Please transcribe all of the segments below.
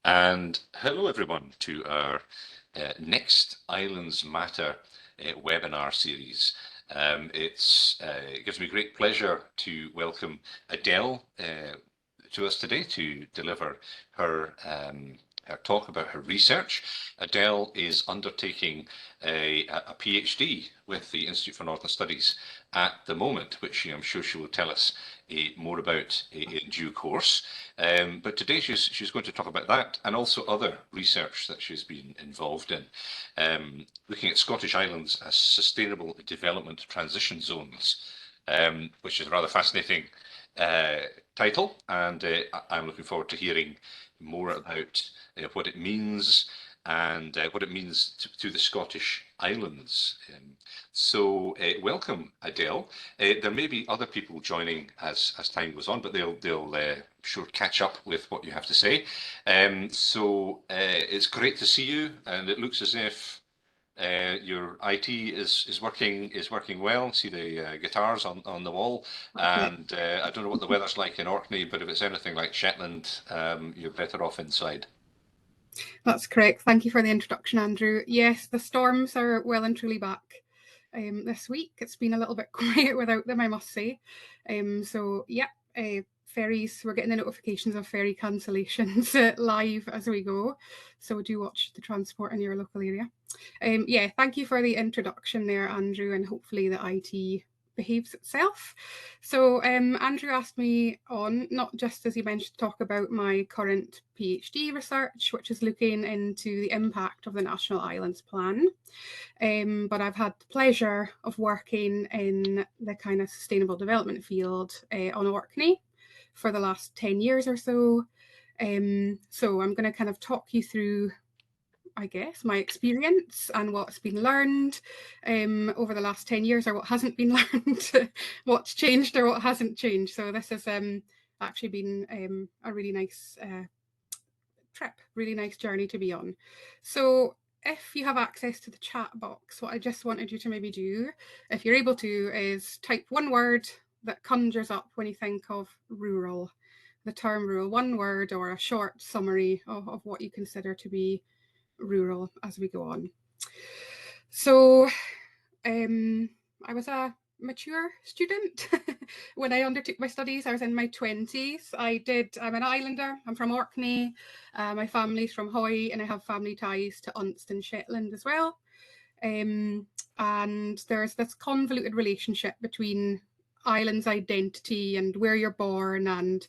And hello everyone to our next Islands Matter webinar series. It gives me great pleasure to welcome Adele to us today to deliver her talk about her research. Adele is undertaking a PhD with the Institute for Northern Studies at the moment, which I'm sure she will tell us more about in due course. But today she's going to talk about that and also other research that she's been involved in, looking at Scottish Islands as sustainable development transition zones, which is a rather fascinating title, and I'm looking forward to hearing more about what it means and what it means to the Scottish Islands. Welcome, Adele. There may be other people joining as time goes on, but they'll sure catch up with what you have to say. It's great to see you, and it looks as if your IT is working well. See the guitars on the wall, and I don't know what the weather's like in Orkney, but if it's anything like Shetland, you're better off inside. That's correct. Thank you for the introduction, Andrew. Yes, the storms are well and truly back this week. It's been a little bit quiet without them, I must say. Ferries, we're getting the notifications of ferry cancellations live as we go. So do watch the transport in your local area. Thank you for the introduction there, Andrew, and hopefully the IT behaves itself. So Andrew asked me on, not just as you mentioned, to talk about my current PhD research, which is looking into the impact of the National Islands Plan. But I've had the pleasure of working in the kind of sustainable development field on Orkney for the last 10 years or so. So I'm going to kind of talk you through, I guess, my experience and what's been learned over the last 10 years, or what hasn't been learned, what's changed or what hasn't changed. So this has actually been a really nice trip, really nice journey to be on. So if you have access to the chat box, what I just wanted you to maybe do, if you're able to, is type one word that conjures up when you think of rural, the term rural, one word or a short summary of what you consider to be rural as we go on. So I was a mature student when I undertook my studies. I was in my 20s. I'm an islander. I'm from Orkney. My family's from Hoy, and I have family ties to Unst and Shetland as well. And there's this convoluted relationship between islands identity and where you're born and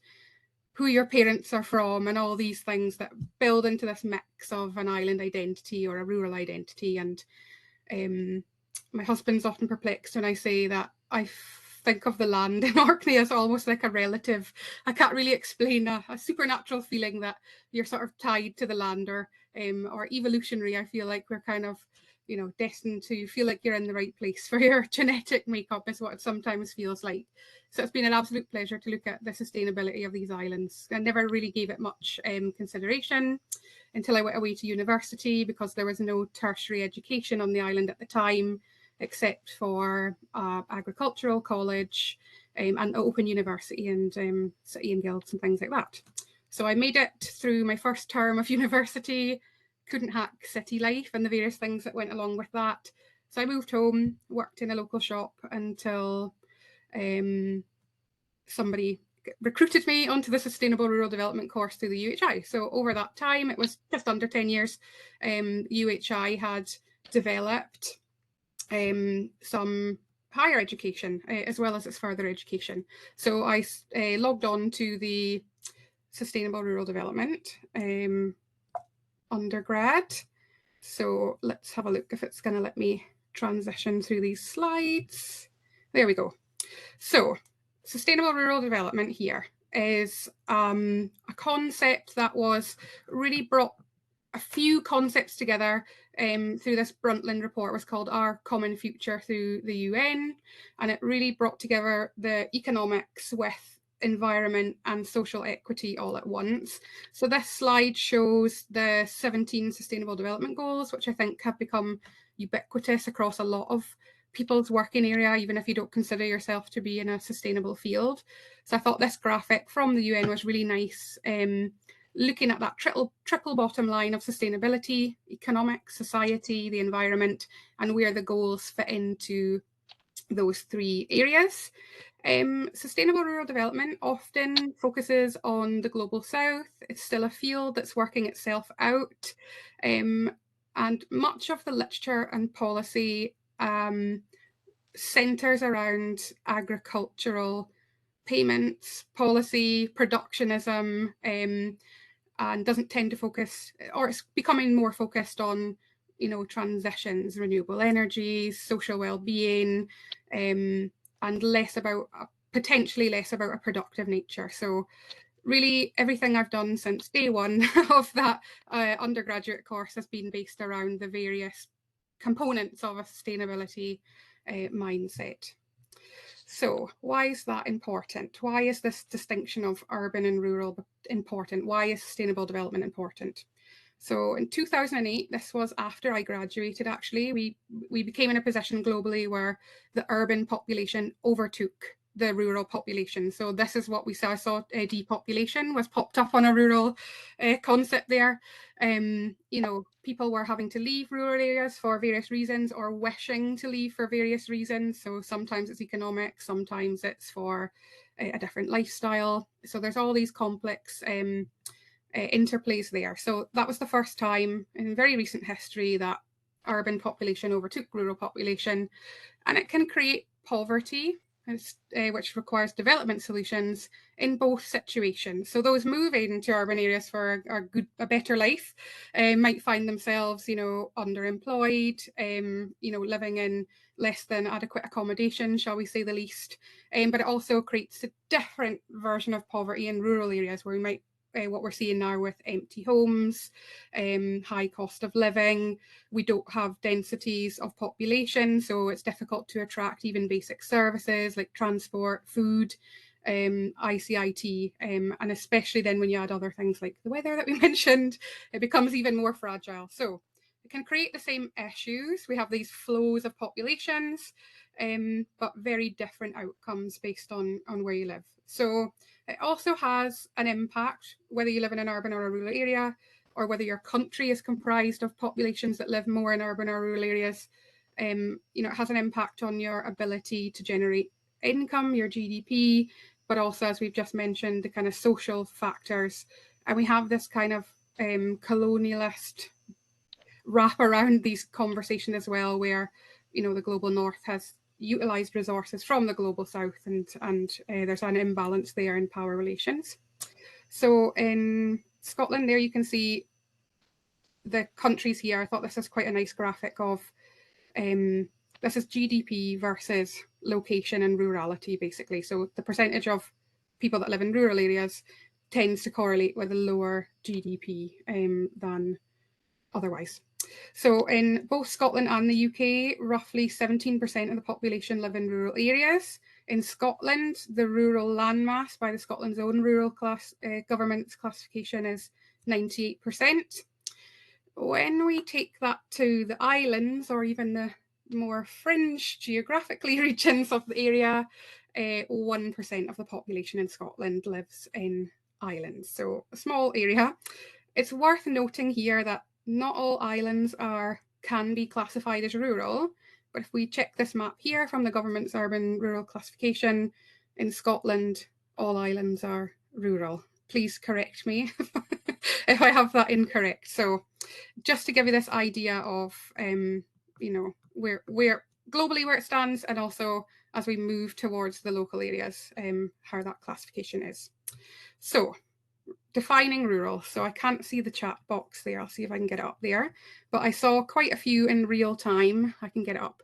who your parents are from and all these things that build into this mix of an island identity or a rural identity. And my husband's often perplexed when I say that I think of the land in Orkney as almost like a relative. I can't really explain a supernatural feeling that you're sort of tied to the land, or evolutionary. I feel like we're kind of, destined to feel like you're in the right place for your genetic makeup is what it sometimes feels like. So it's been an absolute pleasure to look at the sustainability of these islands. I never really gave it much consideration until I went away to university, because there was no tertiary education on the island at the time, except for agricultural college and open university and city and guilds and things like that. So I made it through my first term of university, couldn't hack city life and the various things that went along with that. So I moved home, worked in a local shop until somebody recruited me onto the Sustainable Rural Development course through the UHI. So over that time, it was just under 10 years, UHI had developed some higher education as well as its further education. So I logged on to the Sustainable Rural Development undergrad. So let's have a look if it's going to let me transition through these slides. There we go. So sustainable rural development here is a concept that was really brought a few concepts together through this Brundtland report. It was called Our Common Future through the UN, and it really brought together the economics with environment and social equity all at once. So this slide shows the 17 Sustainable Development Goals, which I think have become ubiquitous across a lot of people's working area, even if you don't consider yourself to be in a sustainable field. So I thought this graphic from the UN was really nice looking at that triple bottom line of sustainability, economic, society, the environment, and where the goals fit into those three areas. Sustainable rural development often focuses on the global south. It's still a field that's working itself out. And much of the literature and policy centres around agricultural payments, policy, productionism, and doesn't tend to focus, or it's becoming more focused on, transitions, renewable energies, social well-being, and less about, potentially less about a productive nature. So really everything I've done since day one of that undergraduate course has been based around the various components of a sustainability mindset. So why is that important? Why is this distinction of urban and rural important? Why is sustainable development important? So in 2008, this was after I graduated, actually, we became in a position globally where the urban population overtook the rural population. So this is what we saw. I saw depopulation was popped up on a rural concept there. People were having to leave rural areas for various reasons, or wishing to leave for various reasons. So sometimes it's economic, sometimes it's for a different lifestyle. So there's all these complex interplays there. So that was the first time in very recent history that urban population overtook rural population, and it can create poverty, which requires development solutions in both situations. So those moving to urban areas for a better life might find themselves, underemployed, living in less than adequate accommodation, shall we say the least. But it also creates a different version of poverty in rural areas, where we might what we're seeing now with empty homes, high cost of living. We don't have densities of population, so it's difficult to attract even basic services like transport, food, ICIT, and especially then when you add other things like the weather that we mentioned, it becomes even more fragile. So it can create the same issues. We have these flows of populations, but very different outcomes based on where you live. So it also has an impact, whether you live in an urban or a rural area, or whether your country is comprised of populations that live more in urban or rural areas. It has an impact on your ability to generate income, your GDP, but also, as we've just mentioned, the kind of social factors. And we have this kind of colonialist wrap around these conversations as well, where, the global north has utilised resources from the global south, and there's an imbalance there in power relations. So in Scotland, there you can see the countries here. I thought this is quite a nice graphic of, this is GDP versus location and rurality, basically. So the percentage of people that live in rural areas tends to correlate with a lower GDP than otherwise. So in both Scotland and the UK, roughly 17% of the population live in rural areas. In Scotland, the rural landmass by the Scotland's own rural government's classification is 98%. When we take that to the islands, or even the more fringe geographically regions of the area, 1% of the population in Scotland lives in islands. So a small area. It's worth noting here that not all islands can be classified as rural, but if we check this map here from the government's urban rural classification, in Scotland, all islands are rural. Please correct me if I have that incorrect. So just to give you this idea of, where globally where it stands, and also as we move towards the local areas, how that classification is. So defining rural. So I can't see the chat box there. I'll see if I can get it up there. But I saw quite a few in real time. I can get it up.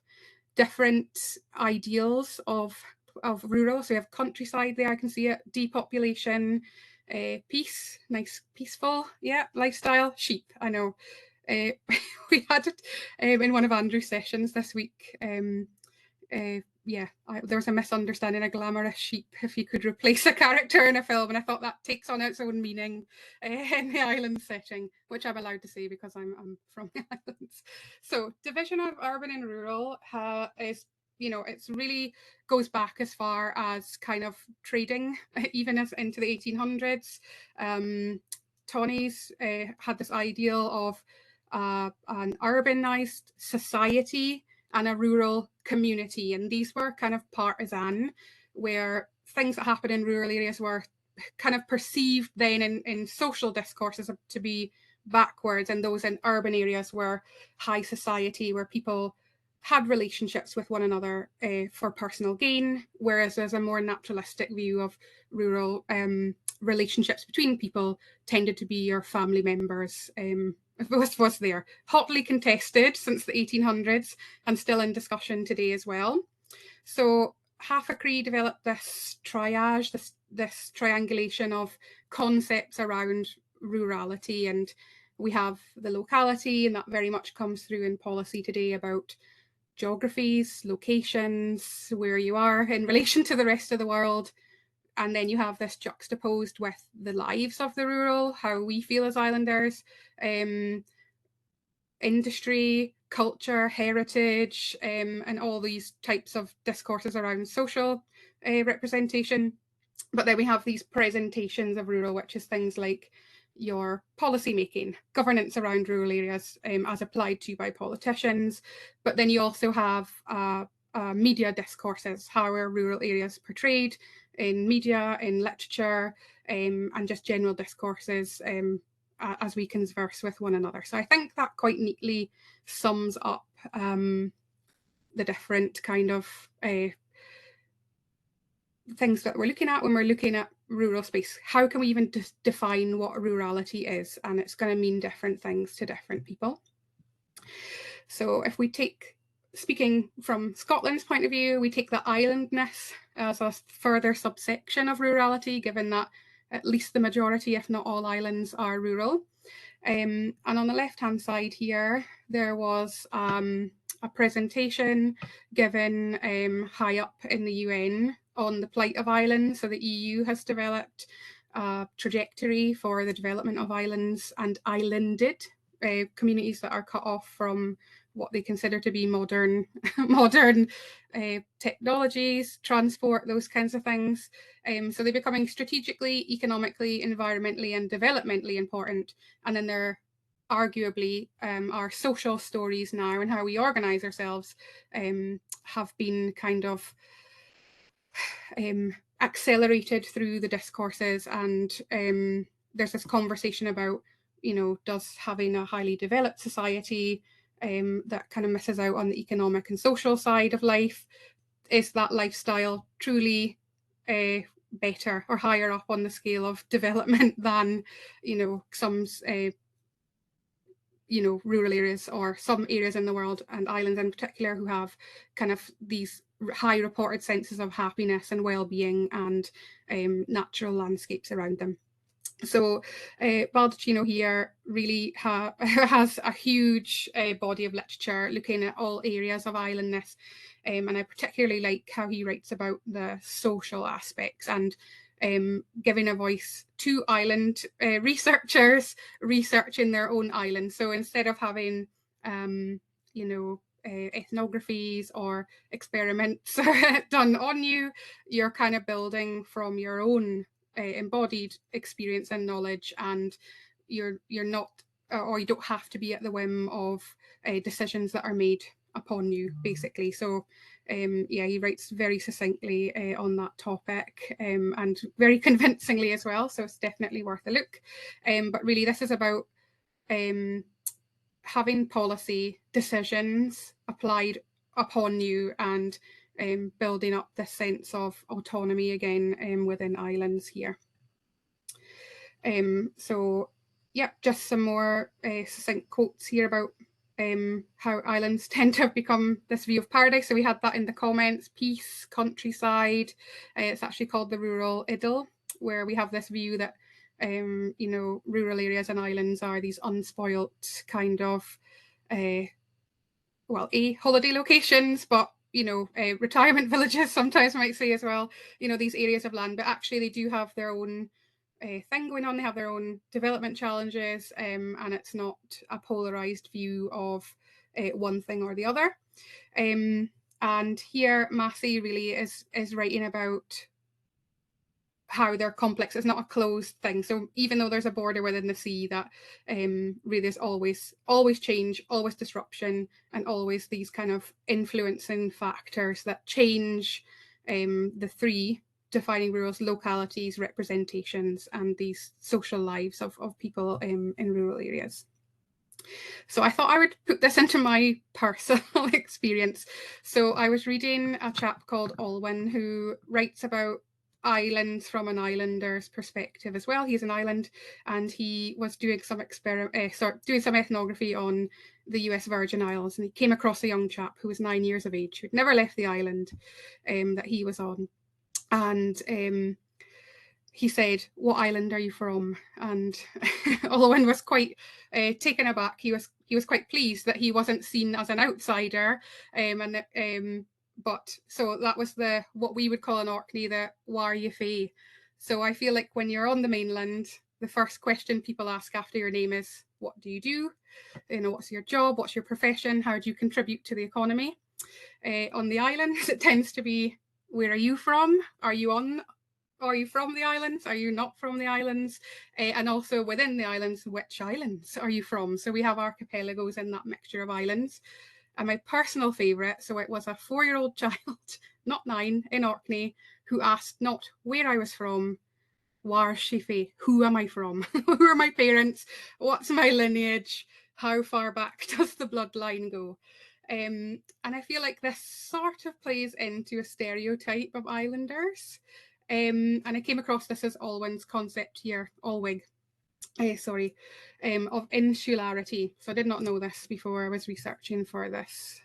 Different ideals of rural. So we have countryside there. I can see it. Depopulation, peace, nice, peaceful, lifestyle. Sheep, I know. We had it in one of Andrew's sessions this week. There was a misunderstanding, a glamorous sheep, if you could replace a character in a film, and I thought that takes on its own meaning in the island setting, which I'm allowed to say because I'm from the islands. So division of urban and rural is, it's really goes back as far as kind of trading, even as into the 1800s. Tawny's had this ideal of an urbanized society and a rural community, and these were kind of partisan, where things that happen in rural areas were kind of perceived then in social discourses to be backwards, and those in urban areas were high society, where people had relationships with one another for personal gain, whereas there's a more naturalistic view of rural relationships between people tended to be your family members. Was there hotly contested since the 1800s and still in discussion today as well. So Hafakri developed this triage, this triangulation of concepts around rurality, and we have the locality, and that very much comes through in policy today about geographies, locations, where you are in relation to the rest of the world. And then you have this juxtaposed with the lives of the rural, how we feel as islanders, industry, culture, heritage, and all these types of discourses around social representation. But then we have these presentations of rural, which is things like your policy making, governance around rural areas as applied to by politicians. But then you also have media discourses, how are rural areas portrayed in media, in literature, and just general discourses as we converse with one another. So I think that quite neatly sums up the different kind of things that we're looking at when we're looking at rural space. How can we even define what rurality is? And it's going to mean different things to different people. So if we take, speaking from Scotland's point of view, we take the islandness as a further subsection of rurality, given that at least the majority, if not all, islands are rural. And on the left-hand side here, there was a presentation given high up in the UN on the plight of islands. So the EU has developed a trajectory for the development of islands and islanded communities that are cut off from what they consider to be modern technologies, transport, those kinds of things. So they're becoming strategically, economically, environmentally, and developmentally important. And then they're arguably our social stories now and how we organize ourselves have been kind of accelerated through the discourses. And there's this conversation about, does having a highly developed society that kind of misses out on the economic and social side of life, is that lifestyle truly better or higher up on the scale of development than, some rural areas or some areas in the world, and islands in particular, who have kind of these high reported senses of happiness and well-being and natural landscapes around them. So Baldacchino here really has a huge body of literature looking at all areas of islandness, and I particularly like how he writes about the social aspects and giving a voice to island researchers researching their own island. So instead of having ethnographies or experiments done on you, you're kind of building from your own embodied experience and knowledge, and you're not, or you don't have to be at the whim of decisions that are made upon you, basically. So he writes very succinctly on that topic and very convincingly as well, so it's definitely worth a look. But really this is about having policy decisions applied upon you and building up this sense of autonomy again within islands here. So yeah, just some more succinct quotes here about how islands tend to have become this view of paradise. So we had that in the comments: peace, countryside. It's actually called the rural idyll, where we have this view that rural areas and islands are these unspoilt kind of holiday locations, but retirement villages sometimes might say as well, these areas of land, but actually they do have their own thing going on. They have their own development challenges, and it's not a polarized view of one thing or the other. And here Massey really is writing about how they're complex. It's not a closed thing. So even though there's a border within the sea, that really there's always change, always disruption, and always these kind of influencing factors that change the three defining rules: localities, representations, and these social lives of people in rural areas. So I thought I would put this into my personal experience. So I was reading a chap called Alwyn who writes about islands from an islander's perspective as well. He's an island, and he was doing some ethnography on the US Virgin Isles, and he came across a young chap who was 9 years of age, who'd never left the island that he was on. And he said, "What island are you from?" And Olwen was quite taken aback. He was quite pleased that he wasn't seen as an outsider. But so that was what we would call in Orkney the "Whar you fae?" So I feel like when you're on the mainland, the first question people ask after your name is, "What do you do? What's your job? What's your profession? How do you contribute to the economy?" On the islands, it tends to be, "Where are you from? Are you from the islands? Are you not from the islands?" And also within the islands, which islands are you from? So we have archipelagos in that mixture of islands. And my personal favourite, so it was a 4-year-old child, not 9, in Orkney, who asked not where I was from, "Whar she fae? Who am I from? Who are my parents? What's my lineage? How far back does the bloodline go?" And I feel like this sort of plays into a stereotype of islanders. And I came across this as Alwyn's concept here, of insularity. So I did not know this before I was researching for this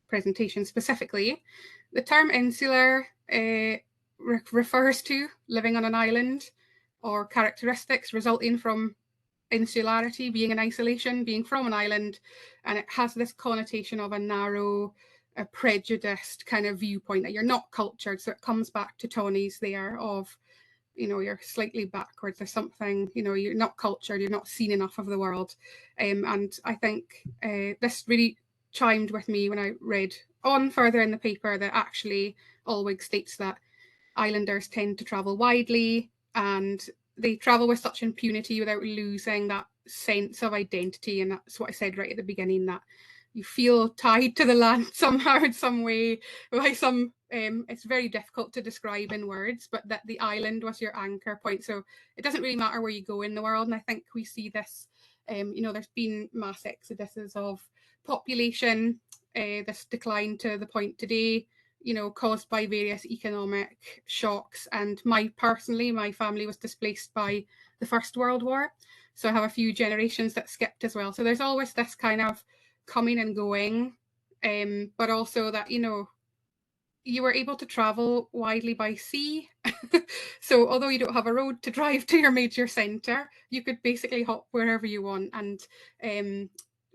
presentation specifically. The term insular refers to living on an island or characteristics resulting from insularity, being in isolation, being from an island, and it has this connotation of a narrow, a prejudiced kind of viewpoint, that you're not cultured. So it comes back to Tawny's there of, you're slightly backwards or something, you're not cultured, you're not seen enough of the world. And I think this really chimed with me when I read on further in the paper that actually Allwig states that islanders tend to travel widely, and they travel with such impunity without losing that sense of identity. And that's what I said right at the beginning, that you feel tied to the land somehow, in some way, by some, it's very difficult to describe in words, but that the island was your anchor point. So it doesn't really matter where you go in the world. And I think we see this, there's been mass exoduses of population, this decline to the point today, caused by various economic shocks. And my family was displaced by the First World War. So I have a few generations that skipped as well. So there's always this kind of coming and going, but also that, you were able to travel widely by sea. So although you don't have a road to drive to your major centre, you could basically hop wherever you want. And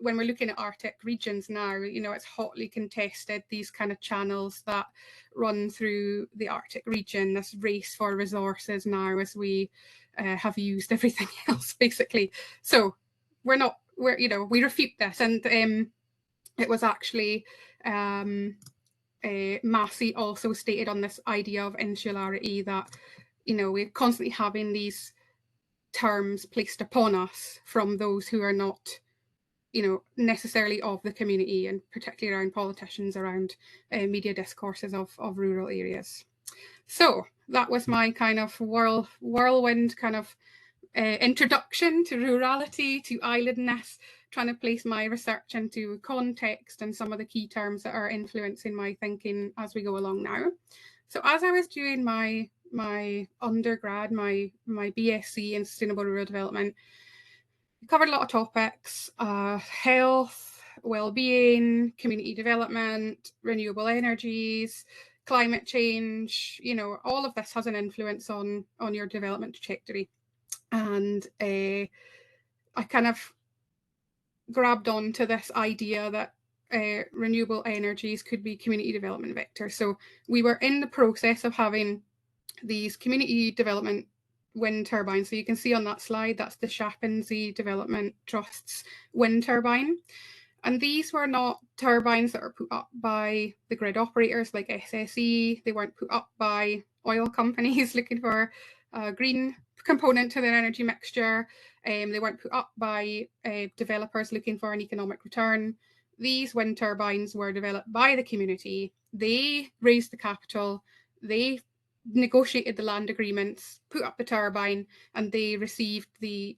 when we're looking at Arctic regions now, it's hotly contested, these kind of channels that run through the Arctic region, this race for resources now as we have used everything else, basically. So we refute this. And it was actually Massey also stated on this idea of insularity that, we're constantly having these terms placed upon us from those who are not, necessarily of the community, and particularly around politicians, around media discourses of rural areas. So that was my kind of whirlwind kind of introduction to rurality, to islandness, trying to place my research into context and some of the key terms that are influencing my thinking as we go along now. So as I was doing my undergrad, my BSc in Sustainable Rural Development, we covered a lot of topics: health, well-being, community development, renewable energies, climate change. All of this has an influence on your development trajectory. And I kind of grabbed onto this idea that renewable energies could be community development vectors. So we were in the process of having these community development wind turbines. So you can see on that slide, that's the Shapinsey Development Trust's wind turbine. And these were not turbines that were put up by the grid operators like SSE. They weren't put up by oil companies looking for a green component to their energy mixture. They weren't put up by developers looking for an economic return. These wind turbines were developed by the community. They raised the capital, they negotiated the land agreements, put up the turbine, and they received the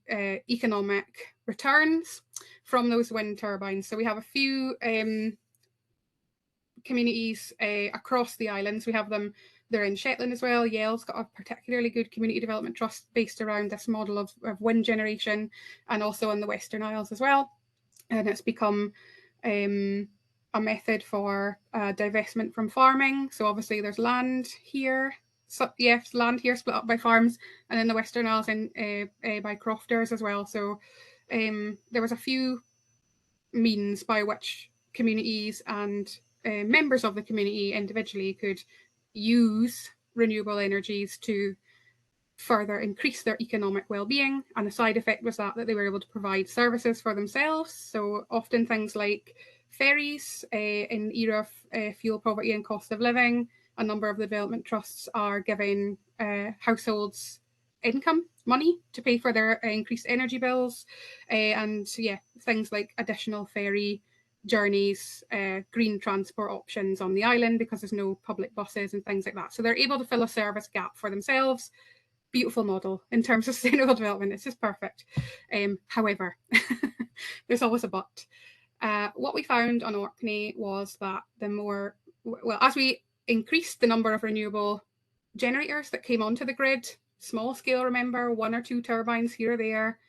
economic returns from those wind turbines. So we have a few communities across the islands. We have them, they're in Shetland as well. Yale's got a particularly good community development trust based around this model of wind generation, and also on the Western Isles as well. And it's become a method for divestment from farming. So obviously there's land here. So yes, land here split up by farms, and then the Western Isles by crofters as well. So there was a few means by which communities and members of the community individually could use renewable energies to further increase their economic well-being, and the side effect was that they were able to provide services for themselves. So often things like ferries in the era of fuel poverty and cost of living. A number of the development trusts are giving households income, money to pay for their increased energy bills, and yeah, things like additional ferry journeys, green transport options on the island because there's no public buses and things like that. So they're able to fill a service gap for themselves. Beautiful model in terms of sustainable development. It's just perfect. However, there's always a but. What we found on Orkney was that as we increased the number of renewable generators that came onto the grid, small scale, remember, 1 or 2 turbines here or there,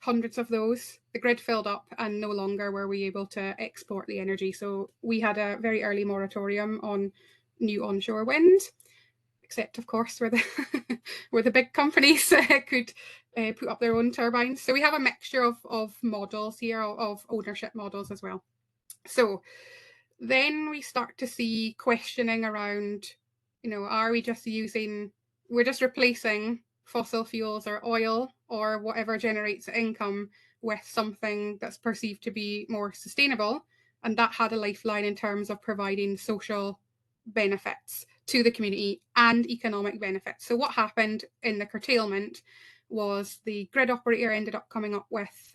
hundreds of those, the grid filled up and no longer were we able to export the energy. So we had a very early moratorium on new onshore wind, except of course where the big companies could put up their own turbines. So we have a mixture of models here, of ownership models as well. So then we start to see questioning around, are we just we're just replacing fossil fuels or oil or whatever generates income with something that's perceived to be more sustainable, and that had a lifeline in terms of providing social benefits to the community and economic benefits. So what happened in the curtailment was the grid operator ended up coming up with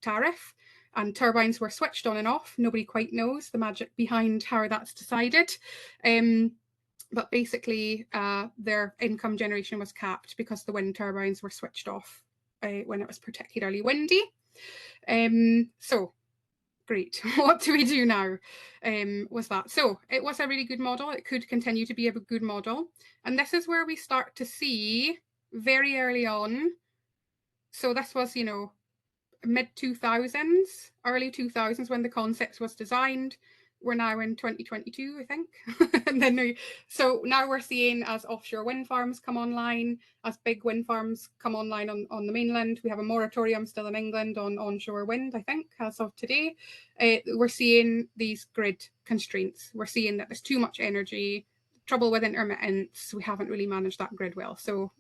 tariff, and turbines were switched on and off. Nobody quite knows the magic behind how that's decided. But basically, their income generation was capped because the wind turbines were switched off when it was particularly windy. So great. What do we do now? Was that. So it was a really good model. It could continue to be a good model. And this is where we start to see very early on. So this was, mid-2000s, early 2000s when the concept was designed. We're now in 2022, I think. And then so now we're seeing, as offshore wind farms come online, as big wind farms come online on the mainland. We have a moratorium still in England on onshore wind, I think, as of today. We're seeing these grid constraints. We're seeing that there's too much energy, trouble with intermittence. We haven't really managed that grid well. So,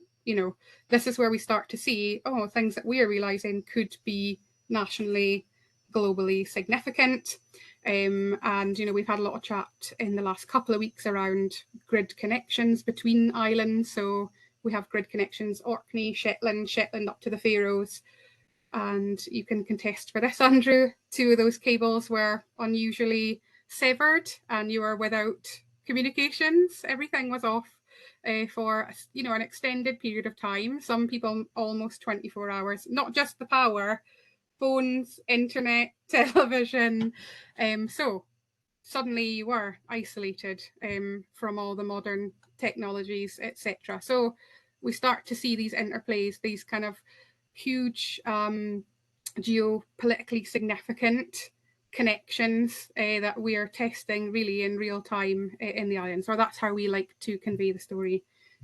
this is where we start to see, things that we're realizing could be nationally, globally significant. And, we've had a lot of chat in the last couple of weeks around grid connections between islands. So we have grid connections, Orkney, Shetland up to the Faroes. And you can contest for this, Andrew. 2 of those cables were unusually severed and you were without communications. Everything was off for, an extended period of time. Some people almost 24 hours, not just the power, phones, internet, television. So suddenly you were isolated from all the modern technologies, etc. So we start to see these interplays, these kind of huge geopolitically significant connections that we are testing really in real time in the islands, or that's how we like to convey the story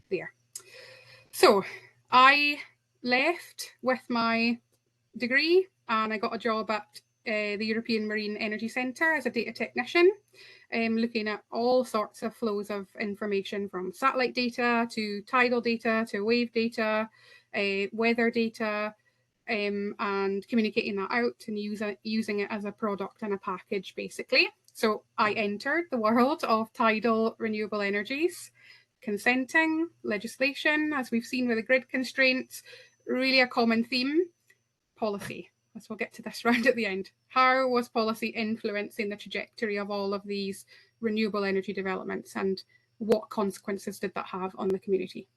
there. So I left with my degree and I got a job at the European Marine Energy Centre as a data technician, looking at all sorts of flows of information from satellite data to tidal data to wave data, weather data, and communicating that out and using it as a product and a package, basically. So I entered the world of tidal renewable energies consenting, legislation, as we've seen with the grid constraints, really a common theme, policy. As we'll get to this round at the end. How was policy influencing the trajectory of all of these renewable energy developments, and what consequences did that have on the community?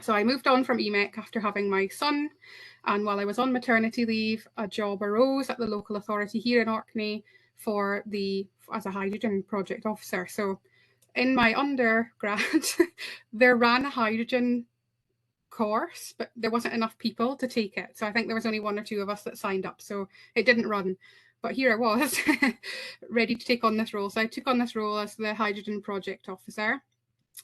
So I moved on from EMEC after having my son, and while I was on maternity leave, a job arose at the local authority here in Orkney as a hydrogen project officer. So in my undergrad, there ran a hydrogen course, but there wasn't enough people to take it. So I think there was only 1 or 2 of us that signed up. So it didn't run. But here I was, ready to take on this role. So I took on this role as the hydrogen project officer.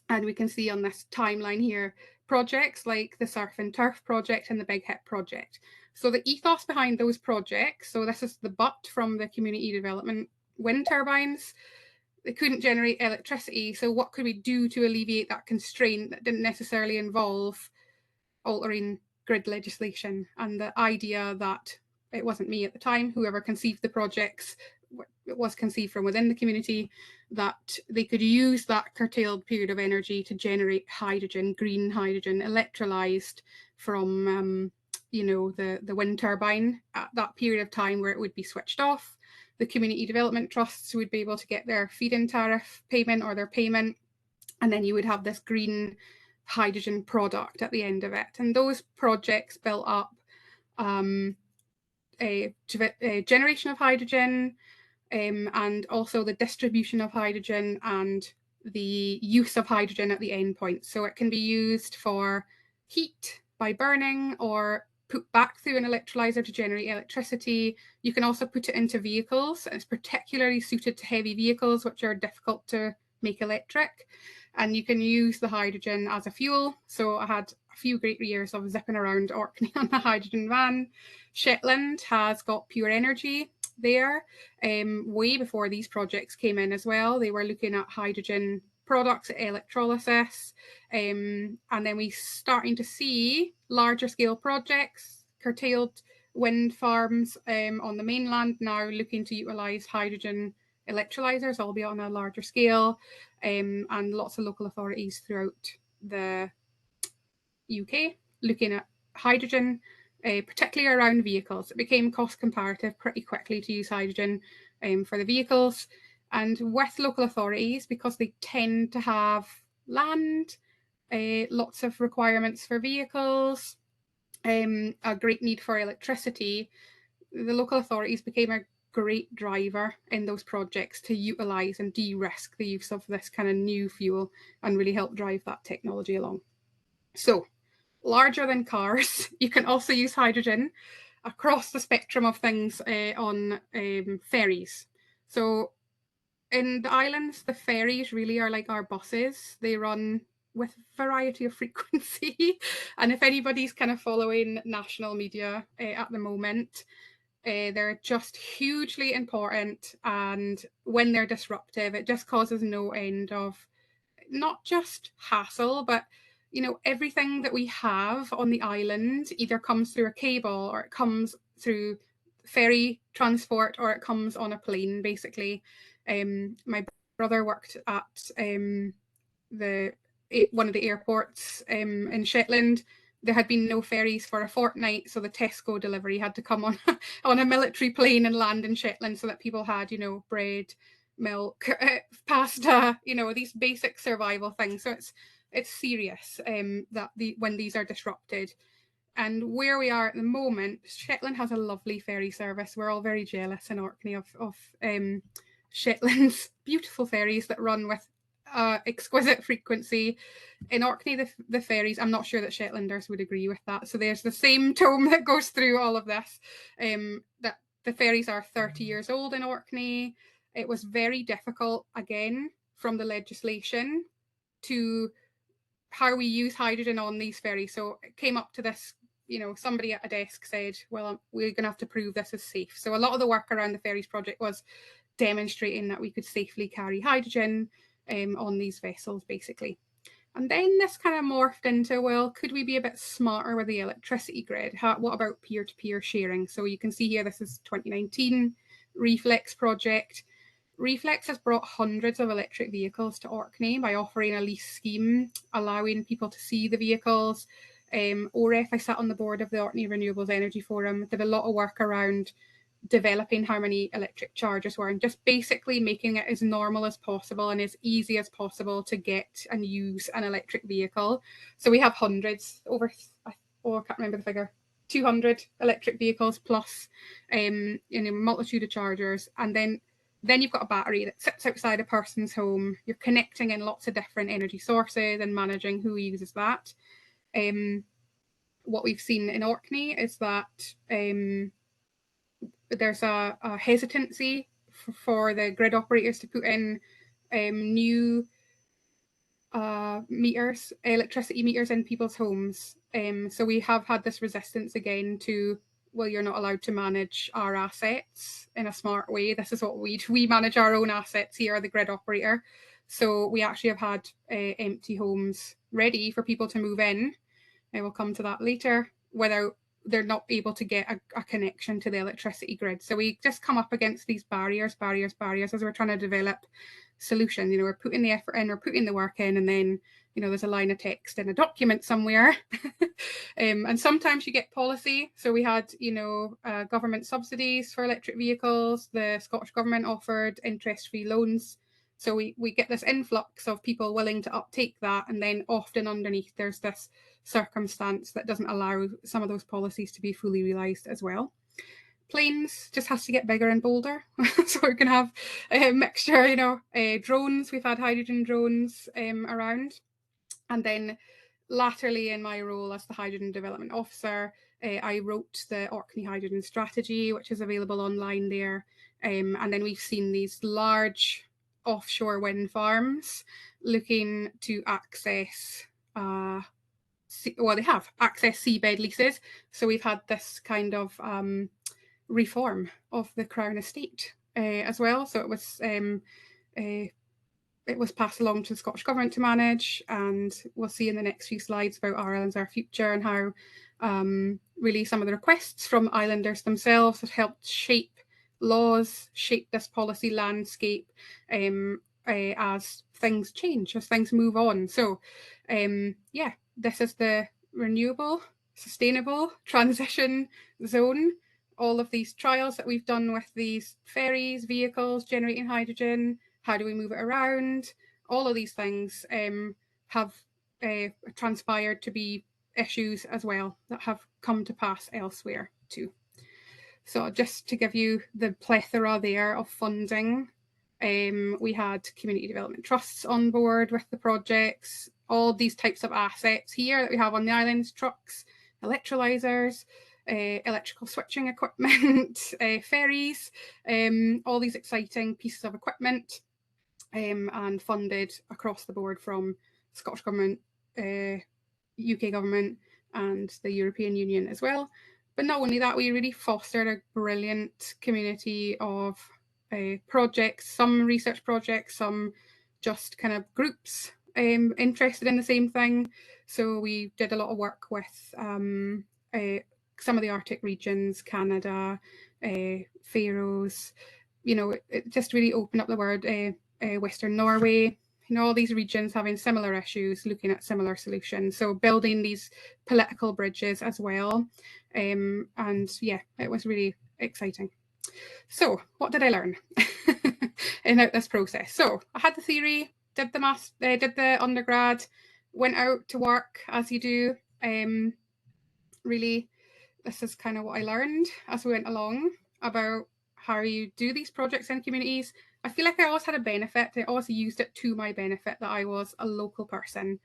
And we can see on this timeline here, projects like the Surf and Turf project and the Big Hip project. So the ethos behind those projects, so this is the butt from the community development wind turbines. They couldn't generate electricity. So what could we do to alleviate that constraint that didn't necessarily involve altering grid legislation? And the idea that it wasn't me at the time, whoever conceived the projects, it was conceived from within the community, that they could use that curtailed period of energy to generate hydrogen, green hydrogen, electrolyzed from the wind turbine at that period of time where it would be switched off. The community development trusts would be able to get their feed-in tariff payment or their payment, and then you would have this green hydrogen product at the end of it. And those projects built up a generation of hydrogen, and also the distribution of hydrogen and the use of hydrogen at the end point. So it can be used for heat by burning, or put back through an electrolyzer to generate electricity. You can also put it into vehicles. It's particularly suited to heavy vehicles, which are difficult to make electric. And you can use the hydrogen as a fuel. So I had a few great years of zipping around Orkney on a hydrogen van. Shetland has got pure energy there. Way before these projects came in as well, they were looking at hydrogen products, electrolysis, and then we starting to see larger scale projects, curtailed wind farms on the mainland now looking to utilise hydrogen electrolyzers, albeit on a larger scale, and lots of local authorities throughout the UK looking at hydrogen, particularly around vehicles. It became cost comparative pretty quickly to use hydrogen for the vehicles. And with local authorities, because they tend to have land, lots of requirements for vehicles, a great need for electricity, the local authorities became a great driver in those projects to utilise and de-risk the use of this kind of new fuel and really help drive that technology along. So, larger than cars, you can also use hydrogen across the spectrum of things on ferries. So in the islands, the ferries really are like our buses. They run with a variety of frequency. And if anybody's kind of following national media at the moment, they're just hugely important. And when they're disruptive, it just causes no end of not just hassle, but everything that we have on the island either comes through a cable, or it comes through ferry transport, or it comes on a plane, basically. My brother worked at one of the airports in Shetland. There had been no ferries for a fortnight, so the Tesco delivery had to come on on a military plane and land in Shetland, so that people had, bread, milk, pasta, these basic survival things. So it's serious that when these are disrupted. And where we are at the moment, Shetland has a lovely ferry service. We're all very jealous in Orkney of Shetland's beautiful ferries that run with exquisite frequency. In Orkney, the ferries, I'm not sure that Shetlanders would agree with that. So there's the same tone that goes through all of this, that the ferries are 30 years old in Orkney. It was very difficult, again, from the legislation to how we use hydrogen on these ferries. So it came up to this, somebody at a desk said, well, we're going to have to prove this is safe. So a lot of the work around the ferries project was demonstrating that we could safely carry hydrogen on these vessels, basically. And then this kind of morphed into, well, could we be a bit smarter with the electricity grid? What about peer-to-peer sharing? So you can see here, this is 2019 Reflex project. Reflex has brought hundreds of electric vehicles to Orkney by offering a lease scheme, allowing people to see the vehicles. OREF, I sat on the board of the Orkney Renewables Energy Forum, did a lot of work around developing how many electric chargers were and just basically making it as normal as possible and as easy as possible to get and use an electric vehicle. So we have hundreds, over, I can't remember the figure, 200 electric vehicles plus in a multitude of chargers. And then you've got a battery that sits outside a person's home. You're connecting in lots of different energy sources and managing who uses that. What we've seen in Orkney is that there's a hesitancy for the grid operators to put in new meters, electricity meters in people's homes. So we have had this resistance again to, well, you're not allowed to manage our assets in a smart way. This is what we manage our own assets here, the grid operator. So we actually have had empty homes ready for people to move in. I will come to that later, without they're not able to get a connection to the electricity grid. So we just come up against these barriers as we're trying to develop solutions. We're putting the effort in, we're putting the work in, and then there's a line of text in a document somewhere. And sometimes you get policy. So we had government subsidies for electric vehicles. The Scottish Government offered interest-free loans. So we get this influx of people willing to uptake that, and then often underneath there's this circumstance that doesn't allow some of those policies to be fully realised as well. Planes just has to get bigger and bolder. So we're going to have a mixture, drones. We've had hydrogen drones around. And then latterly in my role as the Hydrogen Development Officer, I wrote the Orkney Hydrogen Strategy, which is available online there. And then we've seen these large offshore wind farms looking to access they have access seabed leases. So we've had this kind of reform of the Crown Estate as well. So it was passed along to the Scottish Government to manage, and we'll see in the next few slides about Ireland's Our Future and how really some of the requests from islanders themselves have helped shape laws, shape this policy landscape as things change, as things move on. So this is the renewable, sustainable transition zone. All of these trials that we've done with these ferries, vehicles generating hydrogen, how do we move it around? All of these things have transpired to be issues as well that have come to pass elsewhere too. So just to give you the plethora there of funding, we had community development trusts on board with the projects, all these types of assets here that we have on the islands, trucks, electrolyzers, electrical switching equipment, ferries, all these exciting pieces of equipment, and funded across the board from Scottish Government, UK Government and the European Union as well. But not only that, we really fostered a brilliant community of projects, some research projects, some just kind of groups interested in the same thing. So we did a lot of work with some of the Arctic regions, Canada, Faroes. It just really opened up the world. Western Norway, all these regions having similar issues, looking at similar solutions. So building these political bridges as well. And yeah, it was really exciting. So what did I learn in this process? So I had the theory, did the undergrad, went out to work as you do. Really, this is kind of what I learned as we went along about how you do these projects in communities. I feel like I always had a benefit. I always used it to my benefit that I was a local person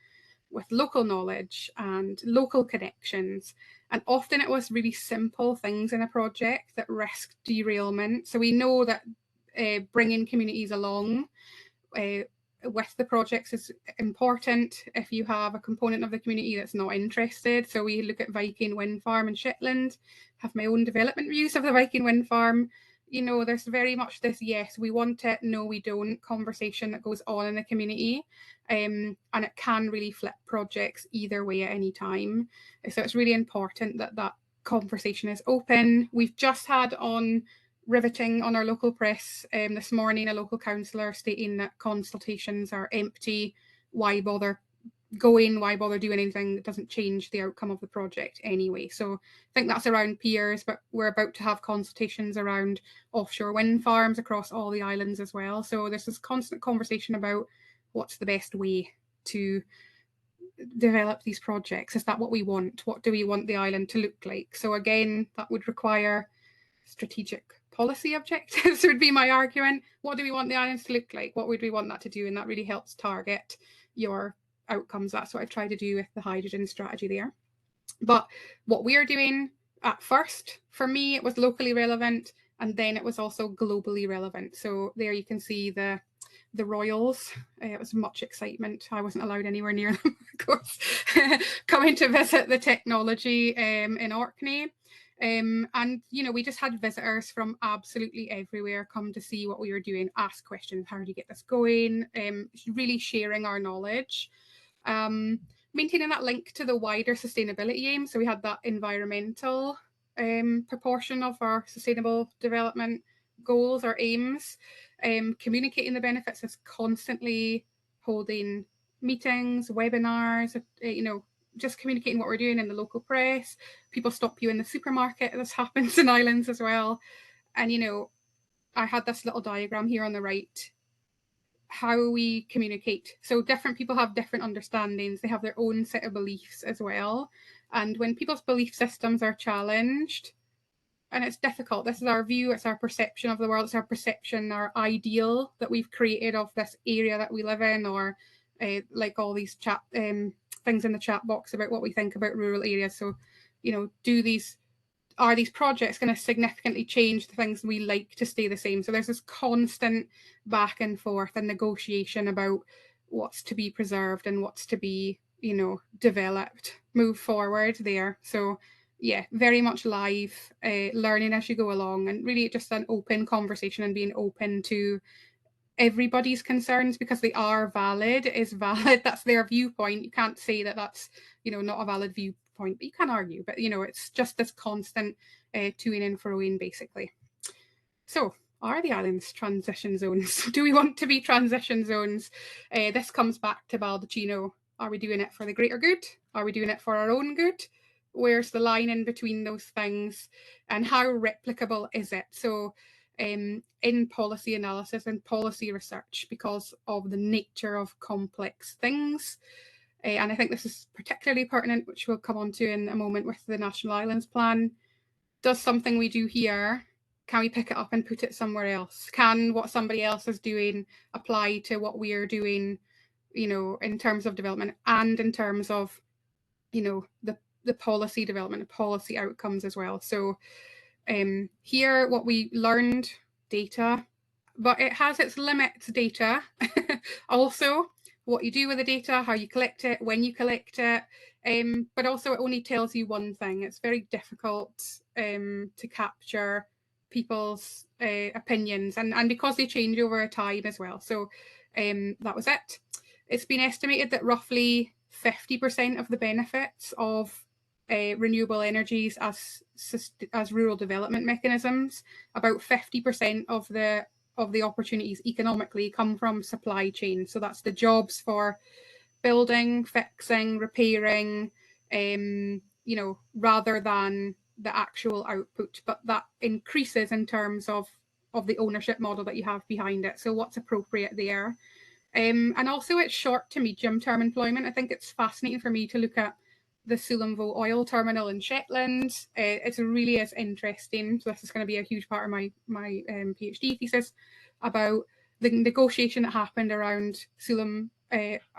with local knowledge and local connections. And often it was really simple things in a project that risked derailment. So we know that bringing communities along with the projects is important if you have a component of the community that's not interested. So we look at Viking Wind Farm in Shetland, have my own development views of the Viking Wind Farm. There's very much this, yes, we want it, no, we don't conversation that goes on in the community. And it can really flip projects either way at any time. So it's really important that that conversation is open. We've just had on riveting on our local press this morning, a local councillor stating that consultations are empty. Why bother going? Why bother doing anything that doesn't change the outcome of the project anyway? So I think that's around peers, but we're about to have consultations around offshore wind farms across all the islands as well. So there's this constant conversation about what's the best way to develop these projects. Is that what we want? What do we want the island to look like? So again, that would require strategic policy objectives would be my argument. What do we want the islands to look like? What would we want that to do? And that really helps target your outcomes. That's what I've tried to do with the hydrogen strategy there. But what we're doing at first, for me, it was locally relevant, and then it was also globally relevant. So there you can see the royals. It was much excitement. I wasn't allowed anywhere near them, of course, coming to visit the technology in Orkney. And, you know, we just had visitors from absolutely everywhere come to see what we were doing, ask questions, how do you get this going? Really sharing our knowledge. Maintaining that link to the wider sustainability aims. So we had that environmental proportion of our sustainable development goals or aims. Communicating the benefits is constantly holding meetings, webinars, you know, just communicating what we're doing in the local press. People stop you in the supermarket. This happens in islands as well. And, you know, I had this little diagram here on the right, how we communicate. So different people have different understandings. They have their own set of beliefs as well. And when people's belief systems are challenged, and it's difficult, this is our view, it's our perception of the world, it's our perception, our ideal that we've created of this area that we live in, or like all these chat things in the chat box about what we think about rural areas. So, you know, are these projects going to significantly change the things we like to stay the same? So there's this constant back and forth and negotiation about what's to be preserved and what's to be, you know, developed, move forward there. So yeah, very much live, learning as you go along, and really just an open conversation and being open to everybody's concerns, because they are valid. It is valid. That's their viewpoint. You can't say that that's, you know, not a valid viewpoint, but you can argue. But, you know, it's just this constant to-ing and fro-ing, basically. So are the islands transition zones? Do we want to be transition zones? This comes back to Baldacchino. Are we doing it for the greater good? Are we doing it for our own good? Where's the line in between those things? And how replicable is it? So in policy analysis and policy research, because of the nature of complex things, and I think this is particularly pertinent, which we'll come on to in a moment with the National Islands Plan, does something we do here, can we pick it up and put it somewhere else? Can what somebody else is doing apply to what we are doing, you know, in terms of development and in terms of, you know, the policy development and policy outcomes as well. So here, what we learned, data, but it has its limits, data. Also, what you do with the data, how you collect it, when you collect it, but also it only tells you one thing. It's very difficult to capture people's opinions, and because they change over time as well. So that was it. It's been estimated that roughly 50% of the benefits of renewable energies as rural development mechanisms, about 50% of the opportunities economically come from supply chain. So that's the jobs for building, fixing, repairing, you know, rather than the actual output. But that increases in terms of the ownership model that you have behind it. So what's appropriate there? And also it's short to medium term employment. I think it's fascinating for me to look at the Sullomvo oil terminal in Shetland. It really is interesting. So this is going to be a huge part of my PhD thesis about the negotiation that happened around Sullom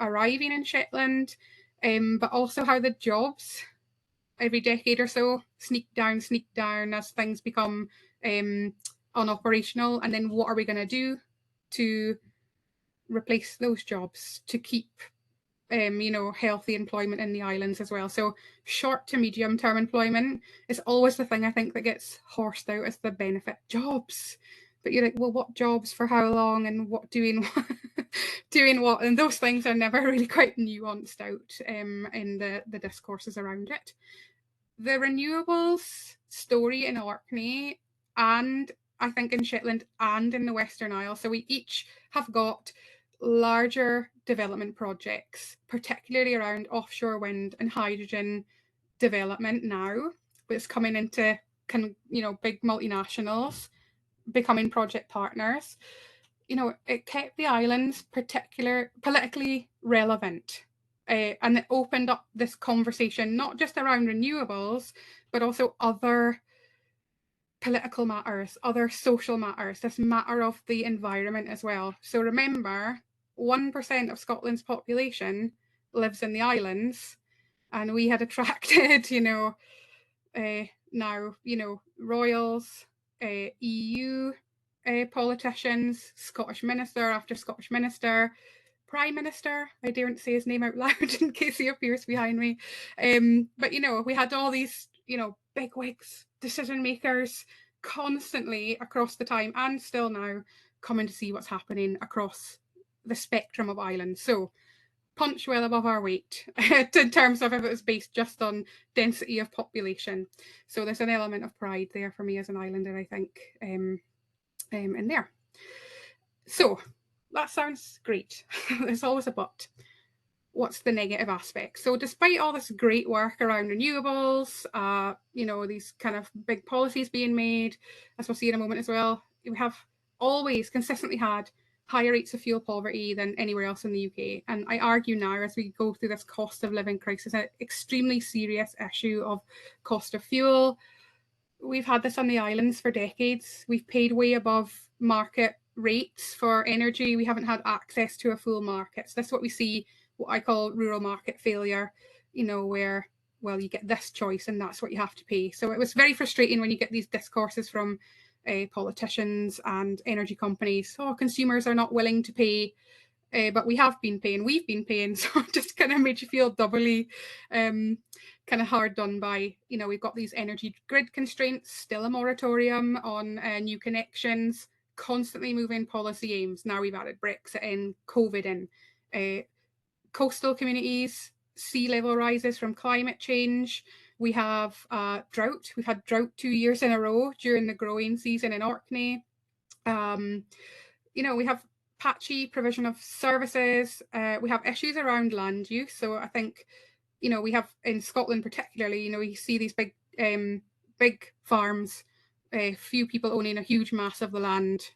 arriving in Shetland, but also how the jobs every decade or so sneak down as things become unoperational. And then what are we going to do to replace those jobs to keep you know, healthy employment in the islands as well? So short to medium term employment is always the thing I think that gets horsed out as the benefit. Jobs. But you're like, well, what jobs for how long and what doing what? And those things are never really quite nuanced out in the discourses around it. The renewables story in Orkney, and I think, in Shetland and in the Western Isles. So we each have got larger development projects, particularly around offshore wind and hydrogen development now, but it's coming into big multinationals becoming project partners. It kept the islands politically relevant. And it opened up this conversation, not just around renewables, but also other political matters, other social matters, this matter of the environment as well. So remember, 1% of Scotland's population lives in the islands, and we had attracted, royals, EU politicians, Scottish minister after Scottish minister, Prime Minister, I daren't say his name out loud in case he appears behind me. But, we had all these, big wigs, decision makers constantly across the time and still now coming to see what's happening across the spectrum of islands. So punch well above our weight in terms of if it was based just on density of population. So there's an element of pride there for me as an islander, I think, in there. So that sounds great. There's always a but. What's the negative aspect? So despite all this great work around renewables, these kind of big policies being made, as we'll see in a moment as well, we have always consistently had higher rates of fuel poverty than anywhere else in the UK. And I argue now, as we go through this cost of living crisis, an extremely serious issue of cost of fuel. We've had this on the islands for decades. We've paid way above market rates for energy. We haven't had access to a full market. So that's what we see, what I call rural market failure, where, well, you get this choice and that's what you have to pay. So it was very frustrating when you get these discourses from politicians and energy companies. Oh, consumers are not willing to pay, but we've been paying. So it just kind of made you feel doubly kind of hard done by. We've got these energy grid constraints, still a moratorium on new connections, constantly moving policy aims. Now we've added Brexit in, COVID in, coastal communities, sea level rises from climate change. We have drought. We've had drought 2 years in a row during the growing season in Orkney. We have patchy provision of services. We have issues around land use. So I think, we have in Scotland particularly, we see these big farms, few people owning a huge mass of the land,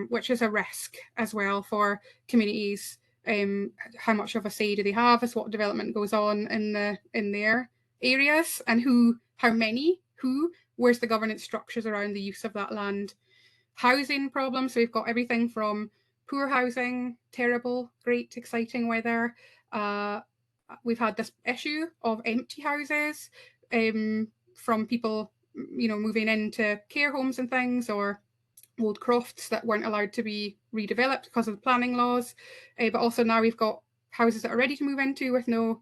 which is a risk as well for communities. How much of a say do they have as what development goes on in their areas, and how many, where's the governance structures around the use of that land. Housing problems, so we've got everything from poor housing, terrible, great, exciting weather. We've had this issue of empty houses from people, moving into care homes and things, or old crofts that weren't allowed to be redeveloped because of the planning laws. But also now we've got houses that are ready to move into with no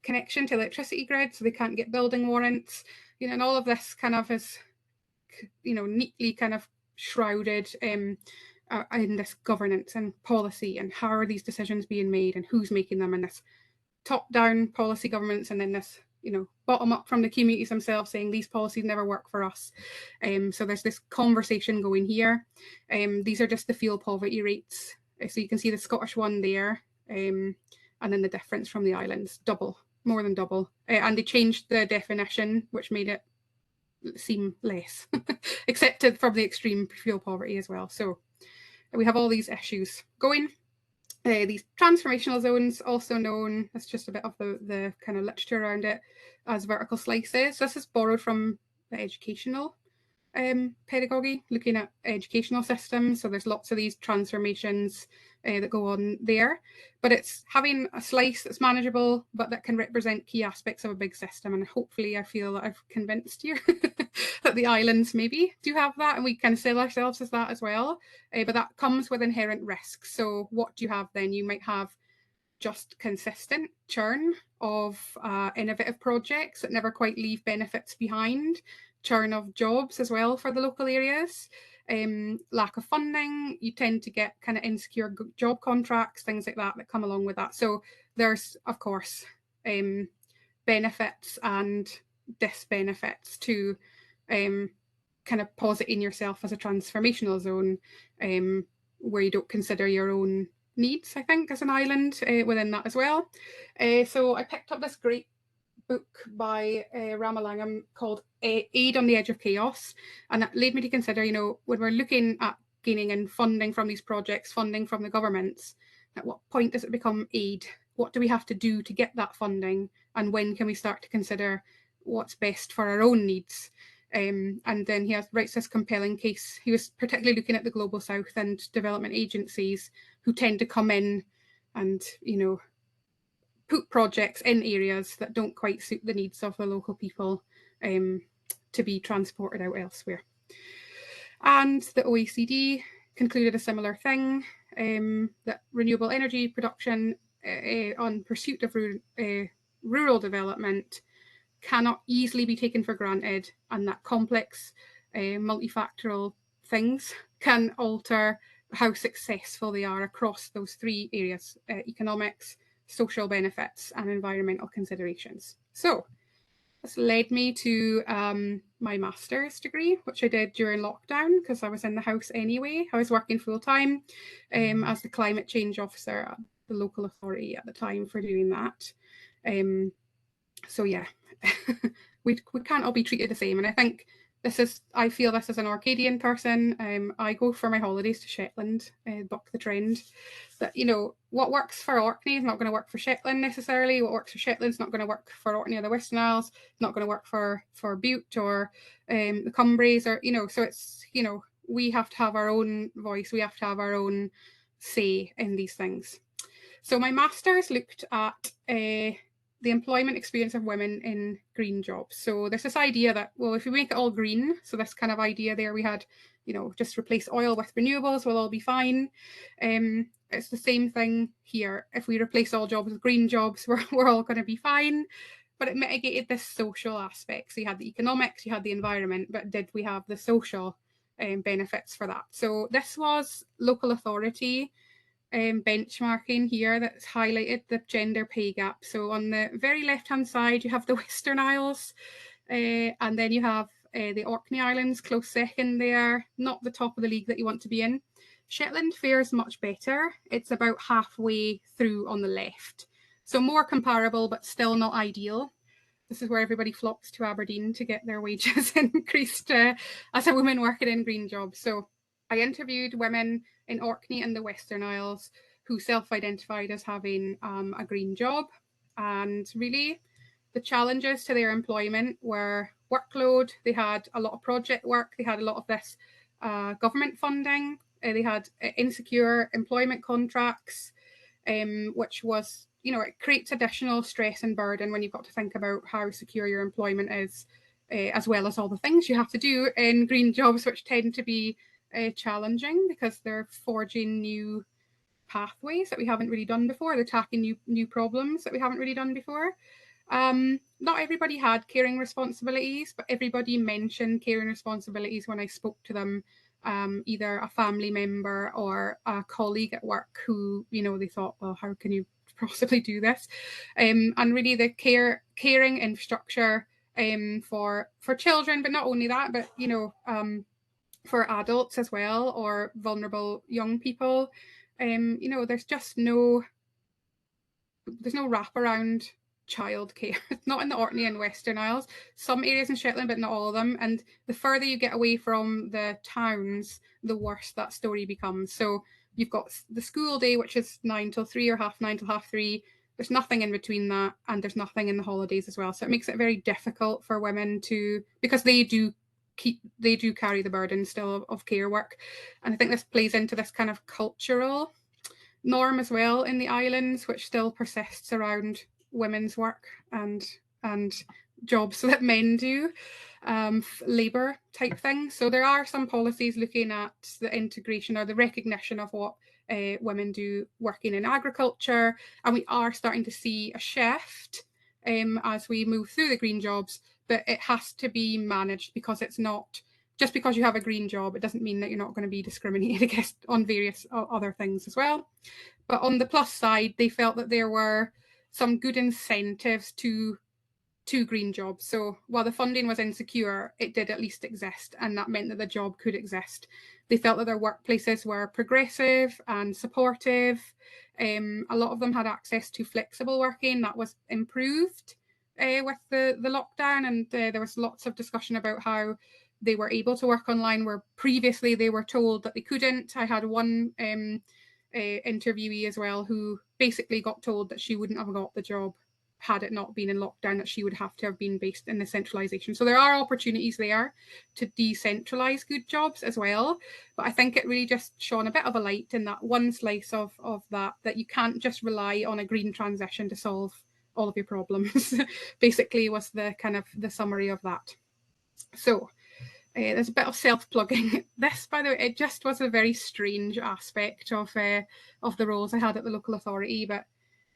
connection to electricity grid, so they can't get building warrants. And all of this kind of is, neatly kind of shrouded in this governance and policy, and how are these decisions being made and who's making them, and this top-down policy governments, and then this bottom up from the communities themselves saying these policies never work for us. So there's this conversation going here. These are just the fuel poverty rates. So you can see the Scottish one there, and then the difference from the islands, more than double. And they changed the definition, which made it seem less, except from the extreme fuel poverty as well. So we have all these issues going. These transformational zones, also known as, just a bit of the kind of literature around it, as vertical slices. This is borrowed from the educational pedagogy, looking at educational systems. So there's lots of these transformations that go on there, but it's having a slice that's manageable, but that can represent key aspects of a big system. And hopefully I feel that I've convinced you that the islands maybe do have that, and we kind of sell ourselves as that as well. But that comes with inherent risks. So what do you have then? You might have just consistent churn of innovative projects that never quite leave benefits behind, churn of jobs as well for the local areas, lack of funding. You tend to get kind of insecure job contracts, things like that come along with that. So there's, of course, benefits and disbenefits to kind of positing yourself as a transformational zone where you don't consider your own needs, I think, as an island within that as well. So I picked up this great book by Ramalingam called Aid on the Edge of Chaos, and that led me to consider, you know, when we're looking at gaining in funding from these projects, funding from the governments, at what point does it become aid? What do we have to do to get that funding, and when can we start to consider what's best for our own needs? And then he writes this compelling case. He was particularly looking at the Global South and development agencies who tend to come in and, you know, put projects in areas that don't quite suit the needs of the local people to be transported out elsewhere. And the OECD concluded a similar thing, that renewable energy production on pursuit of rural development cannot easily be taken for granted, and that complex multifactorial things can alter how successful they are across those three areas: economics, social benefits, and environmental considerations. So this led me to my master's degree, which I did during lockdown because I was in the house anyway. I was working full time as the climate change officer at the local authority at the time for doing that. So yeah, we can't all be treated the same. And I think I feel this as an Orcadian person. I go for my holidays to Shetland, buck the trend. That, you know, what works for Orkney is not going to work for Shetland necessarily. What works for Shetland is not going to work for Orkney or the Western Isles. Not going to work for Bute or the Cumbries, or, you know. So it's, you know, we have to have our own voice. We have to have our own say in these things. So my master's looked at the employment experience of women in green jobs. So there's this idea that, well, if we make it all green, so this kind of idea there, we had, you know, just replace oil with renewables, we'll all be fine. It's the same thing here. If we replace all jobs with green jobs, we're all going to be fine. But it mitigated this social aspect. So you had the economics, you had the environment, but did we have the social benefits for that? So this was local authority benchmarking here that's highlighted the gender pay gap. So on the very left-hand side, you have the Western Isles, and then you have the Orkney Islands close second there, not the top of the league that you want to be in. Shetland fares much better. It's about halfway through on the left. So more comparable, but still not ideal. This is where everybody flocks to Aberdeen to get their wages increased as a woman working in green jobs. So I interviewed women in Orkney and the Western Isles who self-identified as having a green job. And really, the challenges to their employment were workload. They had a lot of project work. They had a lot of this government funding. They had insecure employment contracts, which was, you know, it creates additional stress and burden when you've got to think about how secure your employment is, as well as all the things you have to do in green jobs, which tend to be challenging because they're forging new pathways that we haven't really done before. They're tackling new problems that we haven't really done before. Not everybody had caring responsibilities, but everybody mentioned caring responsibilities when I spoke to them, either a family member or a colleague at work who, you know, they thought, well, how can you possibly do this? And really the caring infrastructure for children, but not only that, but, you know, for adults as well, or vulnerable young people. You know, there's no wraparound childcare. It's not in the Orkney and Western Isles. Some areas in Shetland, but not all of them. And the further you get away from the towns, the worse that story becomes. So you've got the school day, which is 9 till 3 or 9:30 till 3:30. There's nothing in between that, and there's nothing in the holidays as well. So it makes it very difficult for women to, because they do carry the burden still of care work. And I think this plays into this kind of cultural norm as well in the islands, which still persists around women's work and jobs that men do, labour type things. So there are some policies looking at the integration or the recognition of what women do working in agriculture, and we are starting to see a shift as we move through the green jobs, but it has to be managed, because it's not just because you have a green job, it doesn't mean that you're not going to be discriminated against on various other things as well. But on the plus side, they felt that there were some good incentives to 2 green jobs. So while the funding was insecure, it did at least exist, and that meant that the job could exist. They felt that their workplaces were progressive and supportive. A lot of them had access to flexible working that was improved with the lockdown, and there was lots of discussion about how they were able to work online where previously they were told that they couldn't. I had one interviewee as well who basically got told that she wouldn't have got the job had it not been in lockdown, that she would have to have been based in the centralisation. So there are opportunities there to decentralise good jobs as well. But I think it really just shone a bit of a light in that one slice of that you can't just rely on a green transition to solve all of your problems, basically was the kind of the summary of that. So there's a bit of self-plugging. This, by the way, it just was a very strange aspect of the roles I had at the local authority. But,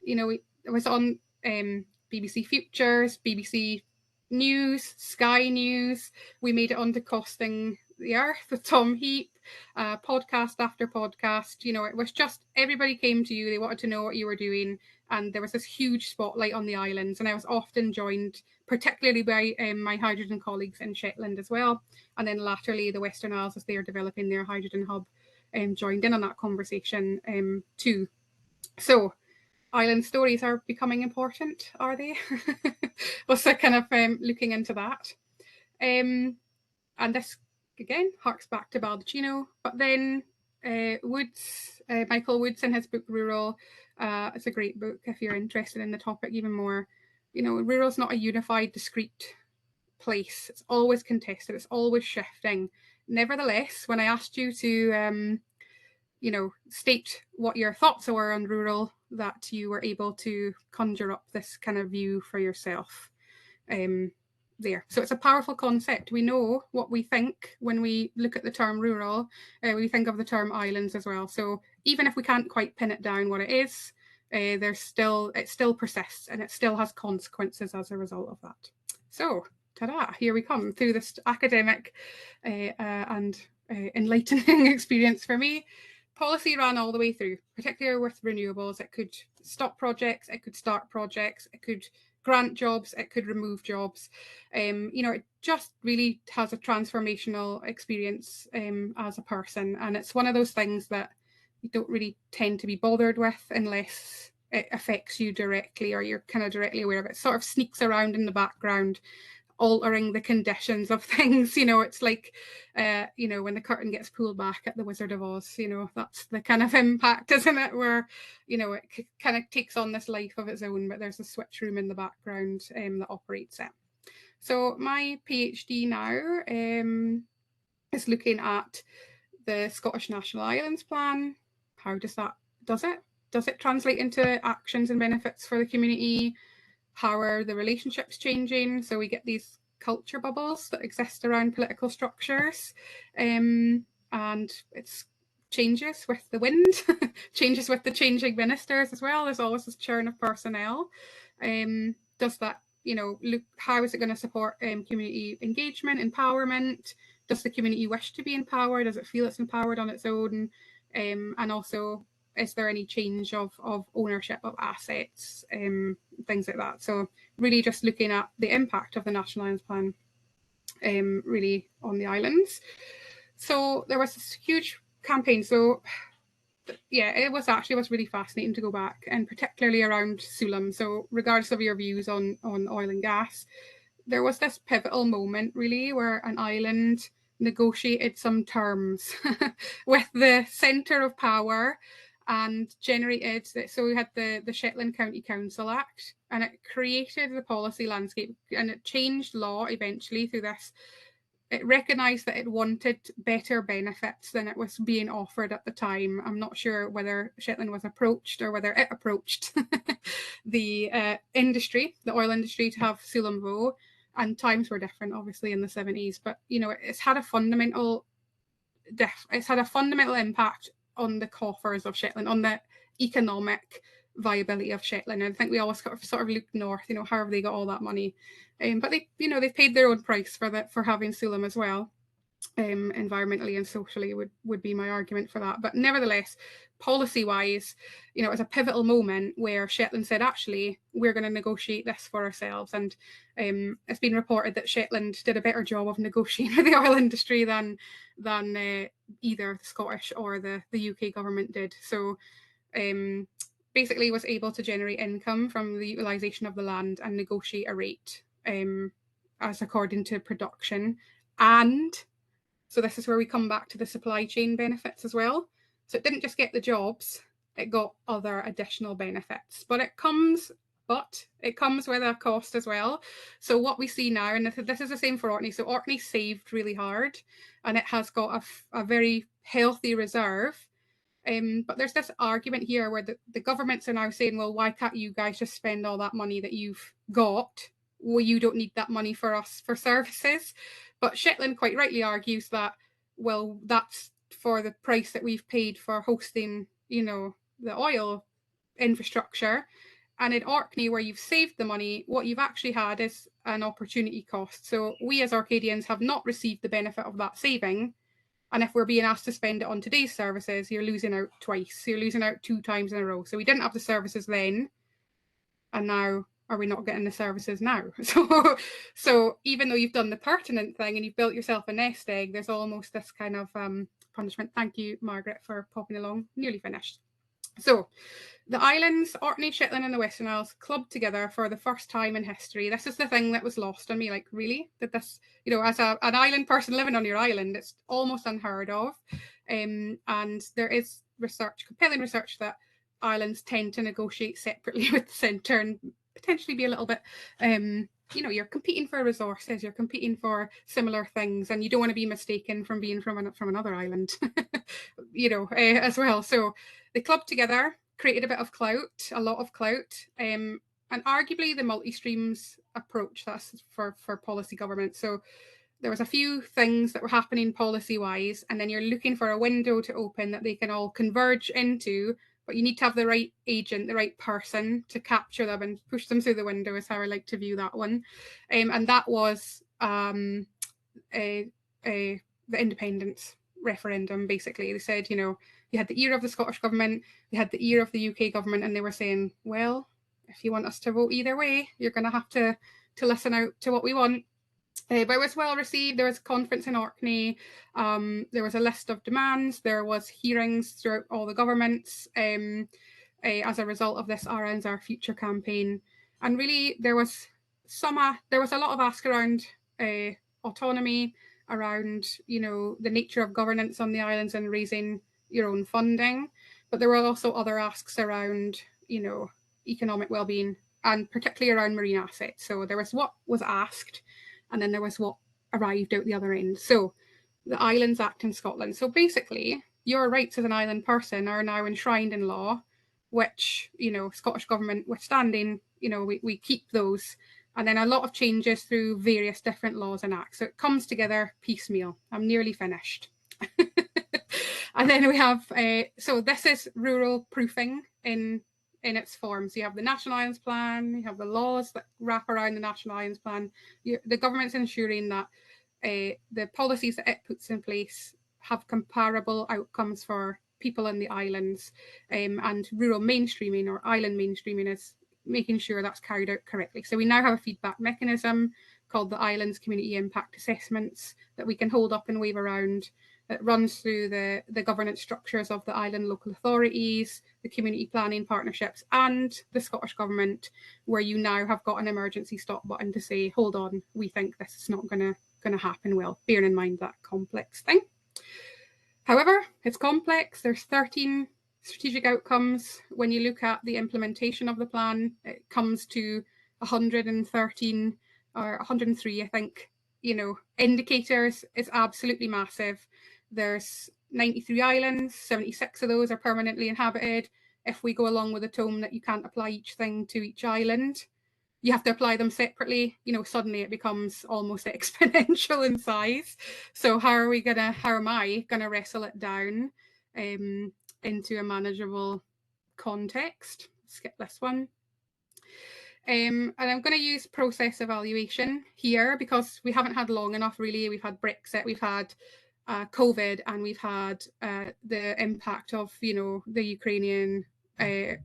you know, it was on BBC Futures, BBC News, Sky News. We made it onto Costing the Earth with Tom Heap, podcast after podcast. You know, it was just everybody came to you. They wanted to know what you were doing. And there was this huge spotlight on the islands. And I was often joined, particularly by my hydrogen colleagues in Shetland as well. And then latterly, the Western Isles, as they are developing their hydrogen hub, joined in on that conversation too. So island stories are becoming important, are they? Was kind of looking into that. And this, again, harks back to Baldacchino. But then Woods, Michael Woods in his book Rural, it's a great book if you're interested in the topic even more. You know, rural is not a unified, discrete place. It's always contested. It's always shifting. Nevertheless, when I asked you to, you know, state what your thoughts were on rural, that you were able to conjure up this kind of view for yourself there. So it's a powerful concept. We know what we think when we look at the term rural. We think of the term islands as well. So even if we can't quite pin it down what it is, it still persists, and it still has consequences as a result of that. So ta-da, here we come through this academic and enlightening experience for me. Policy ran all the way through, particularly with renewables. It could stop projects, it could start projects, it could grant jobs, it could remove jobs. You know, it just really has a transformational experience as a person. And it's one of those things that you don't really tend to be bothered with unless it affects you directly or you're kind of directly aware of it. It sort of sneaks around in the background, altering the conditions of things. You know, it's like, you know, when the curtain gets pulled back at the Wizard of Oz, you know, that's the kind of impact, isn't it? Where, you know, it kind of takes on this life of its own, but there's a switch room in the background that operates it. So my PhD now is looking at the Scottish National Islands Plan. How does it translate into actions and benefits for the community? How are the relationships changing? So we get these culture bubbles that exist around political structures, and it's changes with the wind, changes with the changing ministers as well. There's always this churn of personnel. Does that, you know, look, how is it going to support community engagement, empowerment? Does the community wish to be empowered? Does it feel it's empowered on its own? And also, is there any change of ownership of assets, things like that? So really just looking at the impact of the National Islands Plan really on the islands. So there was this huge campaign. So yeah, it was really fascinating to go back, and particularly around Sulam. So regardless of your views on oil and gas, there was this pivotal moment really where an island negotiated some terms with the centre of power and generated, so we had the Shetland County Council Act, and it created the policy landscape, and it changed law eventually through this. It recognised that it wanted better benefits than it was being offered at the time. I'm not sure whether Shetland was approached or whether it approached the industry, the oil industry, to have Sulam Voe. And times were different, obviously, in the 70s. But, you know, it's had a fundamental impact on the coffers of Shetland, on the economic viability of Shetland. And I think we always sort of look north, you know, how have they got all that money? But they, you know, they've paid their own price for having Sulam as well. environmentally and socially would be my argument for that. But nevertheless, policy-wise, it was a pivotal moment where Shetland said, actually, we're going to negotiate this for ourselves. And it's been reported that Shetland did a better job of negotiating with the oil industry than either the Scottish or the UK government did. So basically was able to generate income from the utilisation of the land and negotiate a rate as according to production. And so this is where we come back to the supply chain benefits as well. So it didn't just get the jobs, it got other additional benefits. But it comes with a cost as well. So what we see now, and this is the same for Orkney, so Orkney saved really hard and it has got a very healthy reserve. But there's this argument here where the governments are now saying, well, why can't you guys just spend all that money that you've got? Well, you don't need that money for us for services. But Shetland quite rightly argues that, well, that's for the price that we've paid for hosting, the oil infrastructure. And in Orkney, where you've saved the money, what you've actually had is an opportunity cost. So we as Orcadians have not received the benefit of that saving. And if we're being asked to spend it on today's services, you're losing out twice. You're losing out 2 times in a row. So we didn't have the services then. And now are we not getting the services now? So even though you've done the pertinent thing and you've built yourself a nest egg, there's almost this kind of punishment. Thank you, Margaret, for popping along. Nearly finished. So the islands, Orkney, Shetland and the Western Isles clubbed together for the first time in history. This is the thing that was lost on me. Like, really? Did this, as an island person living on your island, it's almost unheard of. And there is compelling research that islands tend to negotiate separately with the centre and potentially be a little bit, you're competing for resources, you're competing for similar things, and you don't want to be mistaken from being from another island, as well. So they clubbed together, created a lot of clout, and arguably the multi-streams approach that's for policy government. So there was a few things that were happening policy-wise, and then you're looking for a window to open that they can all converge into, but you need to have the right agent, the right person to capture them and push them through the window is how I like to view that one. And that was the independence referendum, basically. They said, you had the ear of the Scottish government, you had the ear of the UK government, and they were saying, well, if you want us to vote either way, you're going to have to listen out to what we want. But it was well received. There was a conference in Orkney. There was a list of demands. There was hearings throughout all the governments as a result of this Our Islands, Our Future campaign. And really, there was a lot of ask around autonomy, around the nature of governance on the islands and raising your own funding. But there were also other asks around economic well-being and particularly around marine assets. So there was what was asked, and then there was what arrived out the other end. So the Islands Act in Scotland. So basically, your rights as an island person are now enshrined in law, which, Scottish Government withstanding, we keep those. And then a lot of changes through various different laws and acts. So it comes together piecemeal. I'm nearly finished. And then we have, so this is rural proofing in its forms. You have the National Islands Plan, you have the laws that wrap around the National Islands Plan. The government's ensuring that the policies that it puts in place have comparable outcomes for people in the islands, and rural mainstreaming or island mainstreaming is making sure that's carried out correctly. So we now have a feedback mechanism called the Islands Community Impact Assessments that we can hold up and wave around. It runs through the governance structures of the island local authorities, the community planning partnerships, and the Scottish Government, where you now have got an emergency stop button to say, hold on, we think this is not going to happen well, bearing in mind that complex thing. However, it's complex. There's 13 strategic outcomes. When you look at the implementation of the plan, it comes to 113 or 103, I think, indicators. Is absolutely massive. There's 93 islands, 76 of those are permanently inhabited. If we go along with a tome that you can't apply each thing to each island, you have to apply them separately, suddenly it becomes almost exponential in size. So how am I gonna wrestle it down into a manageable context? Skip this one. And I'm going to use process evaluation here because we haven't had long enough, really. We've had Brexit, we've had COVID, and we've had the impact of, the Ukrainian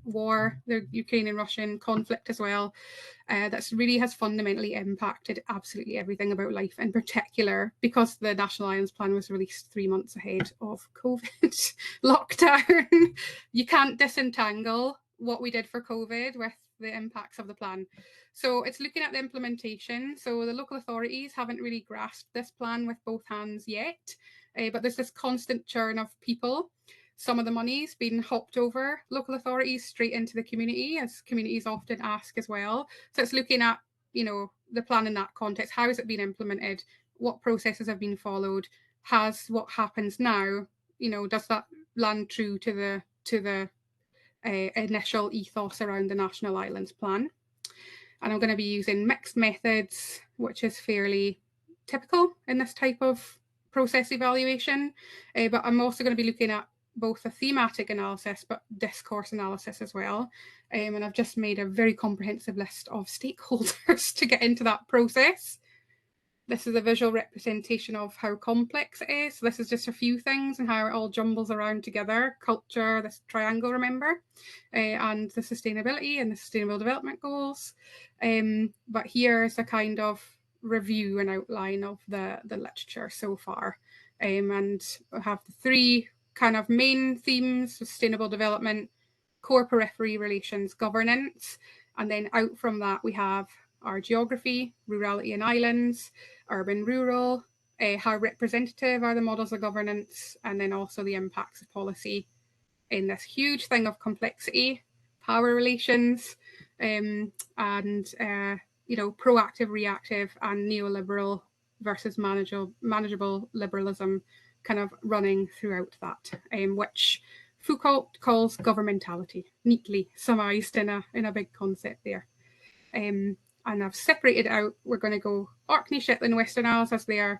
war, the Ukrainian-Russian conflict as well. That's really has fundamentally impacted absolutely everything about life, in particular because the National Islands Plan was released 3 months ahead of COVID lockdown. You can't disentangle what we did for COVID with the impacts of the plan. So it's looking at the implementation. So the local authorities haven't really grasped this plan with both hands yet, but there's this constant churn of people. Some of the money's been hopped over local authorities straight into the community, as communities often ask as well. So it's looking at, the plan in that context. How has it been implemented? What processes have been followed? Has what happens now, does that land true to the initial ethos around the National Islands Plan? And I'm going to be using mixed methods, which is fairly typical in this type of process evaluation. But I'm also going to be looking at both a thematic analysis, but discourse analysis as well. And I've just made a very comprehensive list of stakeholders to get into that process. This is a visual representation of how complex it is. So this is just a few things and how it all jumbles around together. Culture, this triangle, remember, and the sustainability and the sustainable development goals. But here's a kind of review and outline of the literature so far. And I have the 3 kind of main themes: sustainable development, core periphery relations, governance. And then out from that, we have our geography, rurality and islands, urban, rural, how representative are the models of governance, and then also the impacts of policy in this huge thing of complexity, power relations, and proactive, reactive, and neoliberal versus manageable liberalism kind of running throughout that, which Foucault calls governmentality, neatly summarised in a big concept there. And I've separated out, we're going to go Orkney, Shetland, Western Isles as they are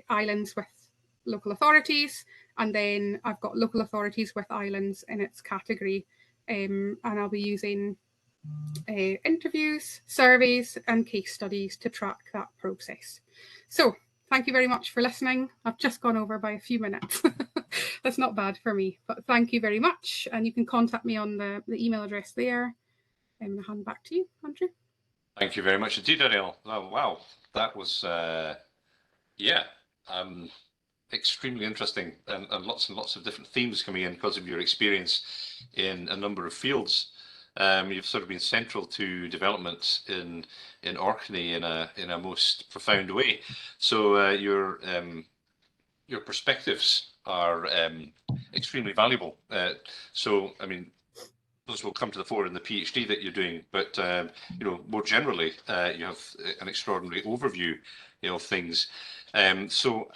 islands with local authorities, and then I've got local authorities with islands in its category, and I'll be using interviews, surveys, and case studies to track that process. So thank you very much for listening. I've just gone over by a few minutes. That's not bad for me, but thank you very much, and you can contact me on the email address there. And I'll hand back to you, Andrew. Thank you very much indeed, Adele. Oh, wow, that was, extremely interesting, and lots of different themes coming in because of your experience in a number of fields. You've sort of been central to development in Orkney in a most profound way. So your perspectives are extremely valuable. So I mean, those will come to the fore in the PhD that you're doing, but more generally, you have an extraordinary overview, of things. So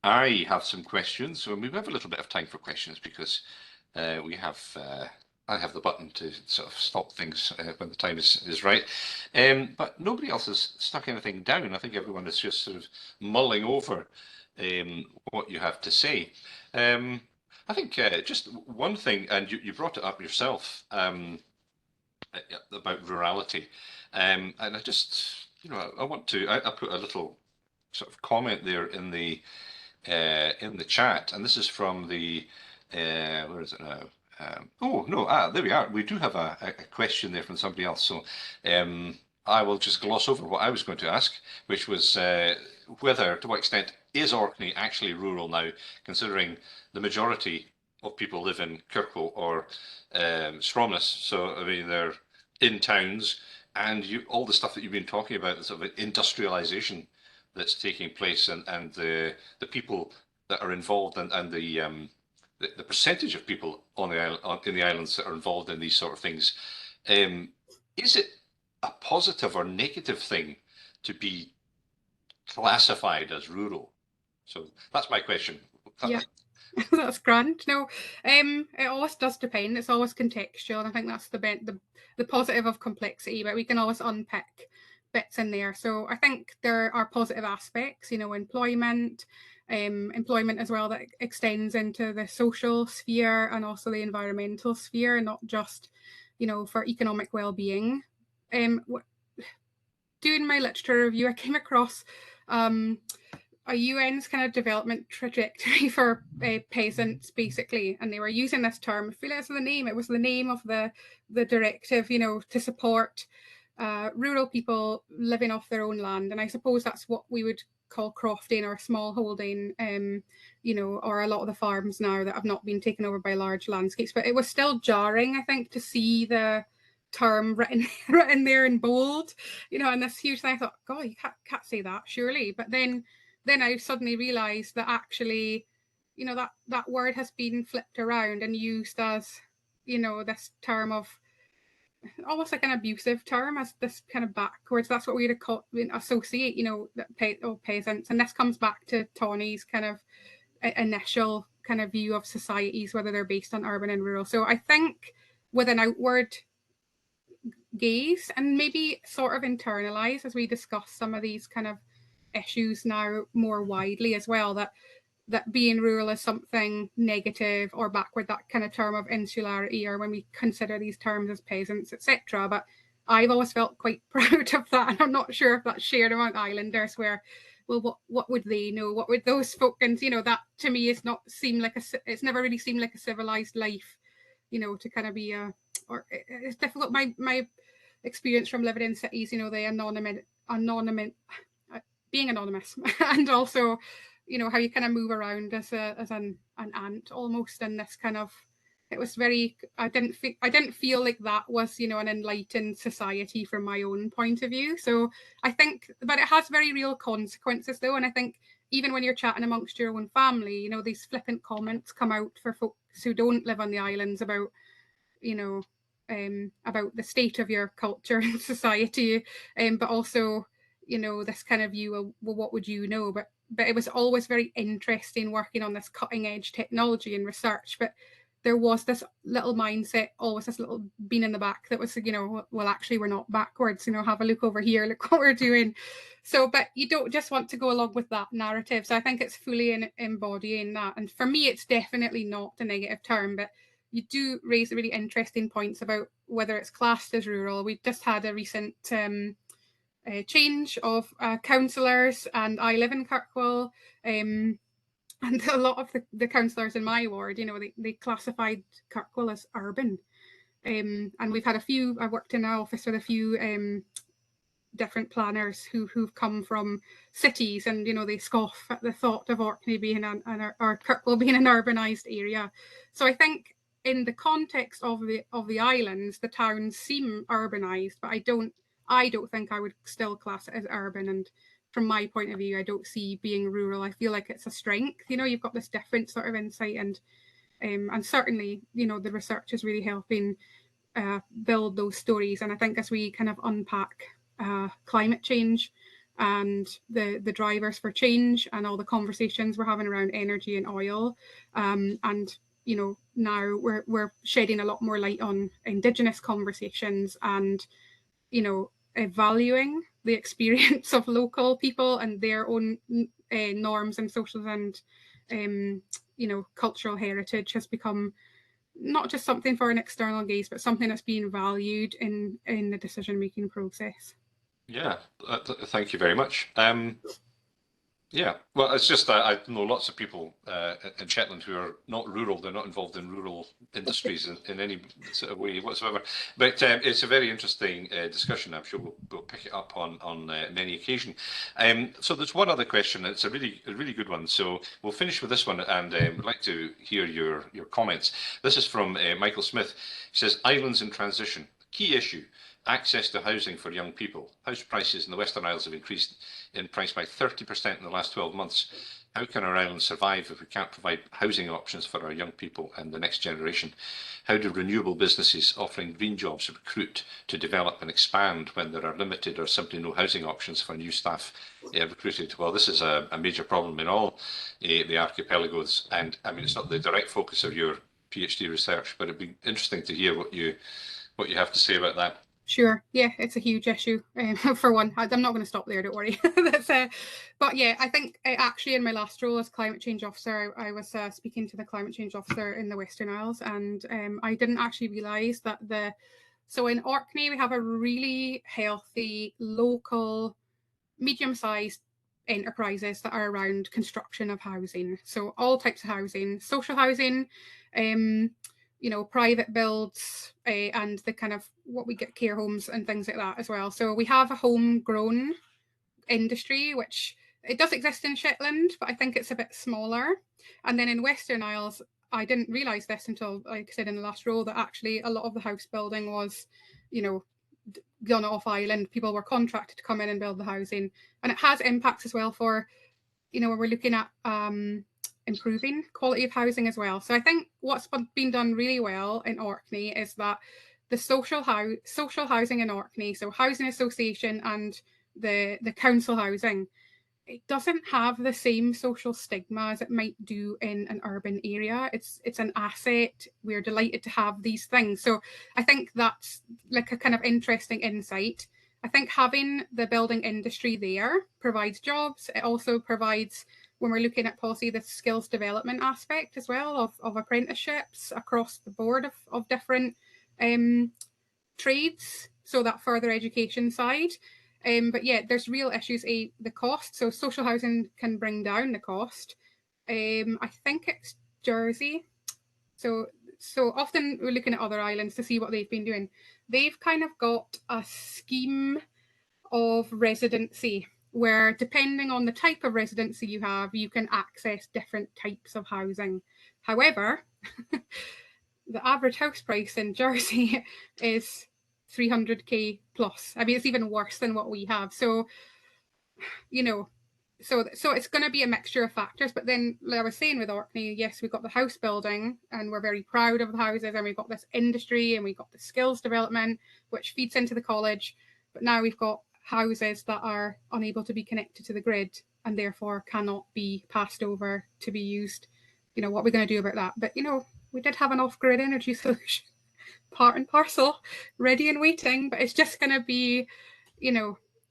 I have some questions. So we have a little bit of time for questions because we have. I have the button to sort of stop things when the time is right. But nobody else has stuck anything down. I think everyone is just sort of mulling over what you have to say. I think just one thing, and you brought it up yourself about rurality, and I just, I want to, I put a little sort of comment there in the chat, and this is from the, where is it now? Oh no, there we are. We do have a question there from somebody else. So I will just gloss over what I was going to ask, which was to what extent is Orkney actually rural now, considering the majority of people live in Kirkle or Stromness. So I mean, they're in towns, and all the stuff that you've been talking about, the sort of industrialization that's taking place, and the people that are involved, and the percentage of people on in the islands that are involved in these sort of things. Is it a positive or negative thing to be classified as rural? So that's my question. Yeah, that's grand. No, it always does depend. It's always contextual, and I think that's the positive of complexity. But we can always unpick bits in there. So I think there are positive aspects. Employment as well, that extends into the social sphere and also the environmental sphere, and not just for economic well-being. doing my literature review, I came across a UN's kind of development trajectory for peasants, basically, and they were using this term. I feel like it was the name of the directive, you know, to support rural people living off their own land. And I suppose that's what we would call crofting or smallholding, you know, or a lot of the farms now that have not been taken over by large landscapes. But it was still jarring, I think, to see the term written there in bold, you know, and this huge thing. I thought, God, you can't say that, surely. But then I suddenly realized that actually, you know, that word has been flipped around and used as, you know, this term of almost like an abusive term, as this kind of backwards. That's what we would associate, you know, peasants. And this comes back to Tawny's kind of initial kind of view of societies, whether they're based on urban and rural. So I think with an outward gaze and maybe sort of internalize, as we discuss some of these kind of issues now more widely as well, that being rural is something negative or backward, that kind of term of insularity, or when we consider these terms as peasants, etc. But I've always felt quite proud of that, and I'm not sure if that's shared among islanders, where, well, what would they know? What would those folk? And you know, that to me is not seem like it's never really seemed like a civilized life, you know, to kind of be or it's difficult. My experience from living in cities, you know, the anonymous being anonymous, and also, you know, how you kind of move around as an ant almost in this kind of, it was very, I didn't feel like that was, you know, an enlightened society from my own point of view. So I think, but it has very real consequences though. And I think even when you're chatting amongst your own family, you know, these flippant comments come out for folks who don't live on the islands about, you know, about the state of your culture and society, but also, you know, this kind of view of, well, what would you know? But it was always very interesting working on this cutting edge technology and research. But there was this little mindset, always this little bean in the back that was, you know, well, actually, we're not backwards, you know, have a look over here, look what we're doing. So, but you don't just want to go along with that narrative. So I think it's fully embodying that. And for me, it's definitely not a negative term, but you do raise really interesting points about whether it's classed as rural. We just had a recent change of councillors, and I live in Kirkwall, and a lot of the councillors in my ward, you know, they classified Kirkwall as urban. And we've had I worked in an office with a few different planners who've come from cities, and you know, they scoff at the thought of Orkney being or Kirkwall being an urbanised area. So I think in the context of the islands, the towns seem urbanised, but I don't think I would still class it as urban. And from my point of view, I don't see being rural. I feel like it's a strength. You know, you've got this different sort of insight, and certainly, you know, the research is really helping build those stories. And I think as we kind of unpack climate change and the drivers for change and all the conversations we're having around energy and oil, and you know, now we're shedding a lot more light on Indigenous conversations, and you know, valuing the experience of local people and their own norms and socials and you know, cultural heritage has become not just something for an external gaze, but something that's being valued in the decision-making process. Yeah, thank you very much. Yeah, well, it's just that I know lots of people in Shetland who are not rural. They're not involved in rural industries in any sort of way whatsoever. But it's a very interesting discussion. I'm sure we'll pick it up on many occasions. So there's one other question. It's a really good one. So we'll finish with this one, and we'd like to hear your comments. This is from Michael Smith. He says, "Islands in transition, key issue. Access to housing for young people. House prices in the Western Isles have increased in price by 30% in the last 12 months. How can our island survive if we can't provide housing options for our young people and the next generation? How do renewable businesses offering green jobs recruit to develop and expand when there are limited or simply no housing options for new staff recruited?" Well, this is a major problem in all the archipelagos, and I mean, it's not the direct focus of your PhD research, but it'd be interesting to hear what you have to say about that. Sure. Yeah, it's a huge issue. For one, I'm not going to stop there. Don't worry. But yeah, I think actually in my last role as climate change officer, I was speaking to the climate change officer in the Western Isles, and I didn't actually realise that So in Orkney, we have a really healthy, local, medium-sized enterprises that are around construction of housing. So all types of housing, social housing, private builds, and the kind of what we get care homes and things like that as well. So we have a homegrown industry, which it does exist in Shetland, but I think it's a bit smaller. And then in Western Isles, I didn't realise this until, like I said in the last row, that actually a lot of the house building was, done off island. People were contracted to come in and build the housing, and it has impacts as well for, when we're looking at improving quality of housing as well. So I think what's been done really well in Orkney is that the social housing in Orkney, so housing association and the council housing, it doesn't have the same social stigma as it might do in an urban area. It's an asset. We're delighted to have these things. So I think that's like a kind of interesting insight. I think having the building industry there provides jobs. It also provides, when we're looking at policy, the skills development aspect as well of apprenticeships across the board of different trades. So that further education side. But yeah, there's real issues. The cost. So social housing can bring down the cost. I think it's Jersey. So often we're looking at other islands to see what they've been doing. They've kind of got a scheme of residency where, depending on the type of residency you have, you can access different types of housing. However, the average house price in Jersey is 300k plus. I mean, it's even worse than what we have. So, so it's going to be a mixture of factors. But then, like I was saying with Orkney, yes, we've got the house building and we're very proud of the houses, and we've got this industry and we've got the skills development, which feeds into the college. But now we've got houses that are unable to be connected to the grid and therefore cannot be passed over to be used. What we're going to do about that. But, we did have an off-grid energy solution, part and parcel, ready and waiting, but it's just going to be,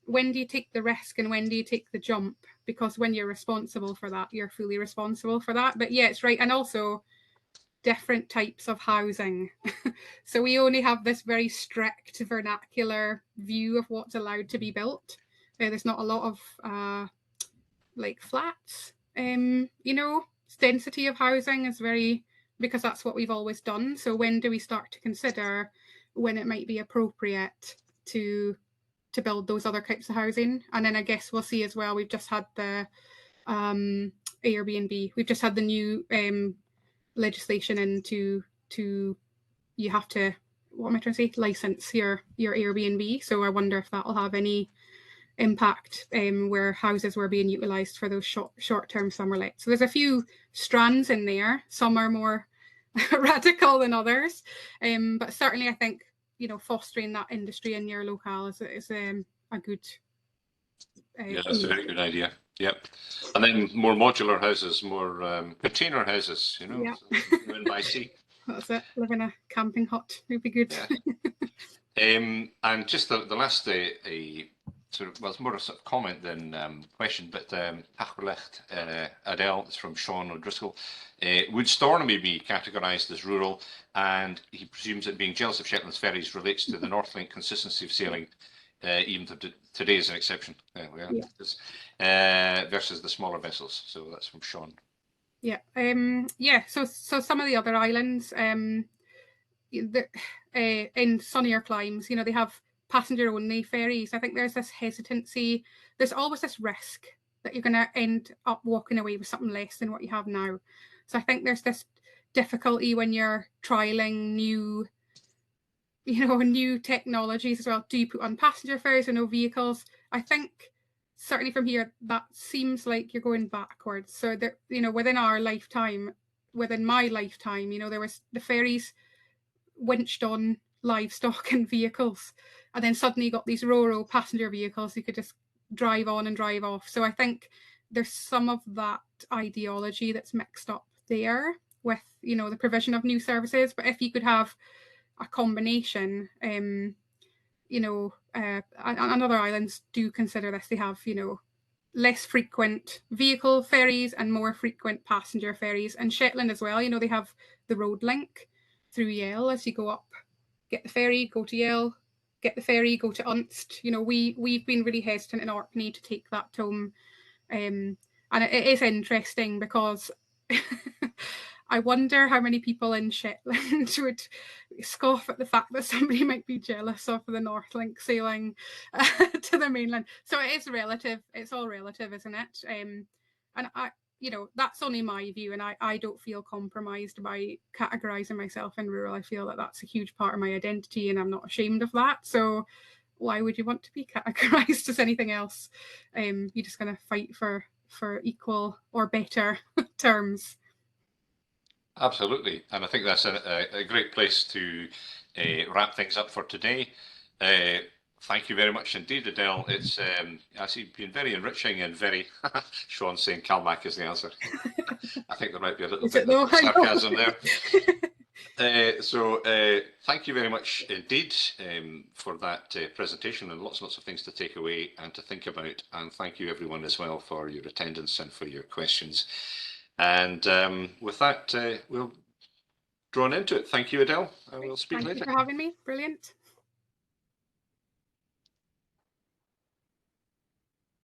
when do you take the risk and when do you take the jump? Because when you're responsible for that, you're fully responsible for that. But yeah, it's right. And also different types of housing. So we only have this very strict vernacular view of what's allowed to be built. There's not a lot of like flats, density of housing is very, because that's what we've always done. So when do we start to consider when it might be appropriate to build those other types of housing? And then I guess we'll see as well, we've just had the Airbnb, we've just had the new legislation into you have to, what am I trying to say, license your Airbnb. So I wonder if that'll have any impact where houses were being utilised for those short-term summer lets. So there's a few strands in there. Some are more radical than others, but certainly I think fostering that industry in your locale is a good. Yeah, that's a very good idea. Yep, and then more modular houses, more container houses. Yeah. In by sea. That's it. Live in a camping hut would be good. Yeah. And just the last sort of, well, it's more a sort of comment than question, but Adele, it's from Sean O'Driscoll. Would Stornoway be categorised as rural? And he presumes that being jealous of Shetland's ferries relates to the Northlink consistency of sailing, even today is an exception, versus the smaller vessels. So that's from Sean. Yeah. So some of the other islands, in sunnier climes, they have passenger-only ferries. I think there's this hesitancy. There's always this risk that you're going to end up walking away with something less than what you have now. So I think there's this difficulty when you're trialing new technologies as well. Do you put on passenger ferries or no vehicles? I think certainly from here, that seems like you're going backwards. So that, within my lifetime, there was the ferries winched on livestock and vehicles, and then suddenly you got these rural passenger vehicles you could just drive on and drive off. So I think there's some of that ideology that's mixed up there with the provision of new services. But if you could have a combination, and other islands do consider this, they have less frequent vehicle ferries and more frequent passenger ferries. And Shetland as well, they have the road link through Yell as you go up get the ferry, go to Yale, get the ferry, go to Unst. You know, we've been really hesitant in Orkney to take that home. And it is interesting because I wonder how many people in Shetland would scoff at the fact that somebody might be jealous of the Northlink sailing to the mainland. So it is relative. It's all relative, isn't it? And you know, that's only my view, and I don't feel compromised by categorizing myself in rural. I feel that that's a huge part of my identity, and I'm not ashamed of that. So why would you want to be categorized as anything else? You're just going to fight for equal or better terms. Absolutely, and I think that's a great place to wrap things up for today. Thank you very much indeed, Adele. It's actually been very enriching and very. Sean saying Calmac is the answer. I think there might be a little bit of sarcasm there. So thank you very much indeed for that presentation, and lots of things to take away and to think about. And thank you everyone as well for your attendance and for your questions. And with that, we'll draw into it. Thank you, Adele, and we'll speak later. Thank you for having me. Brilliant.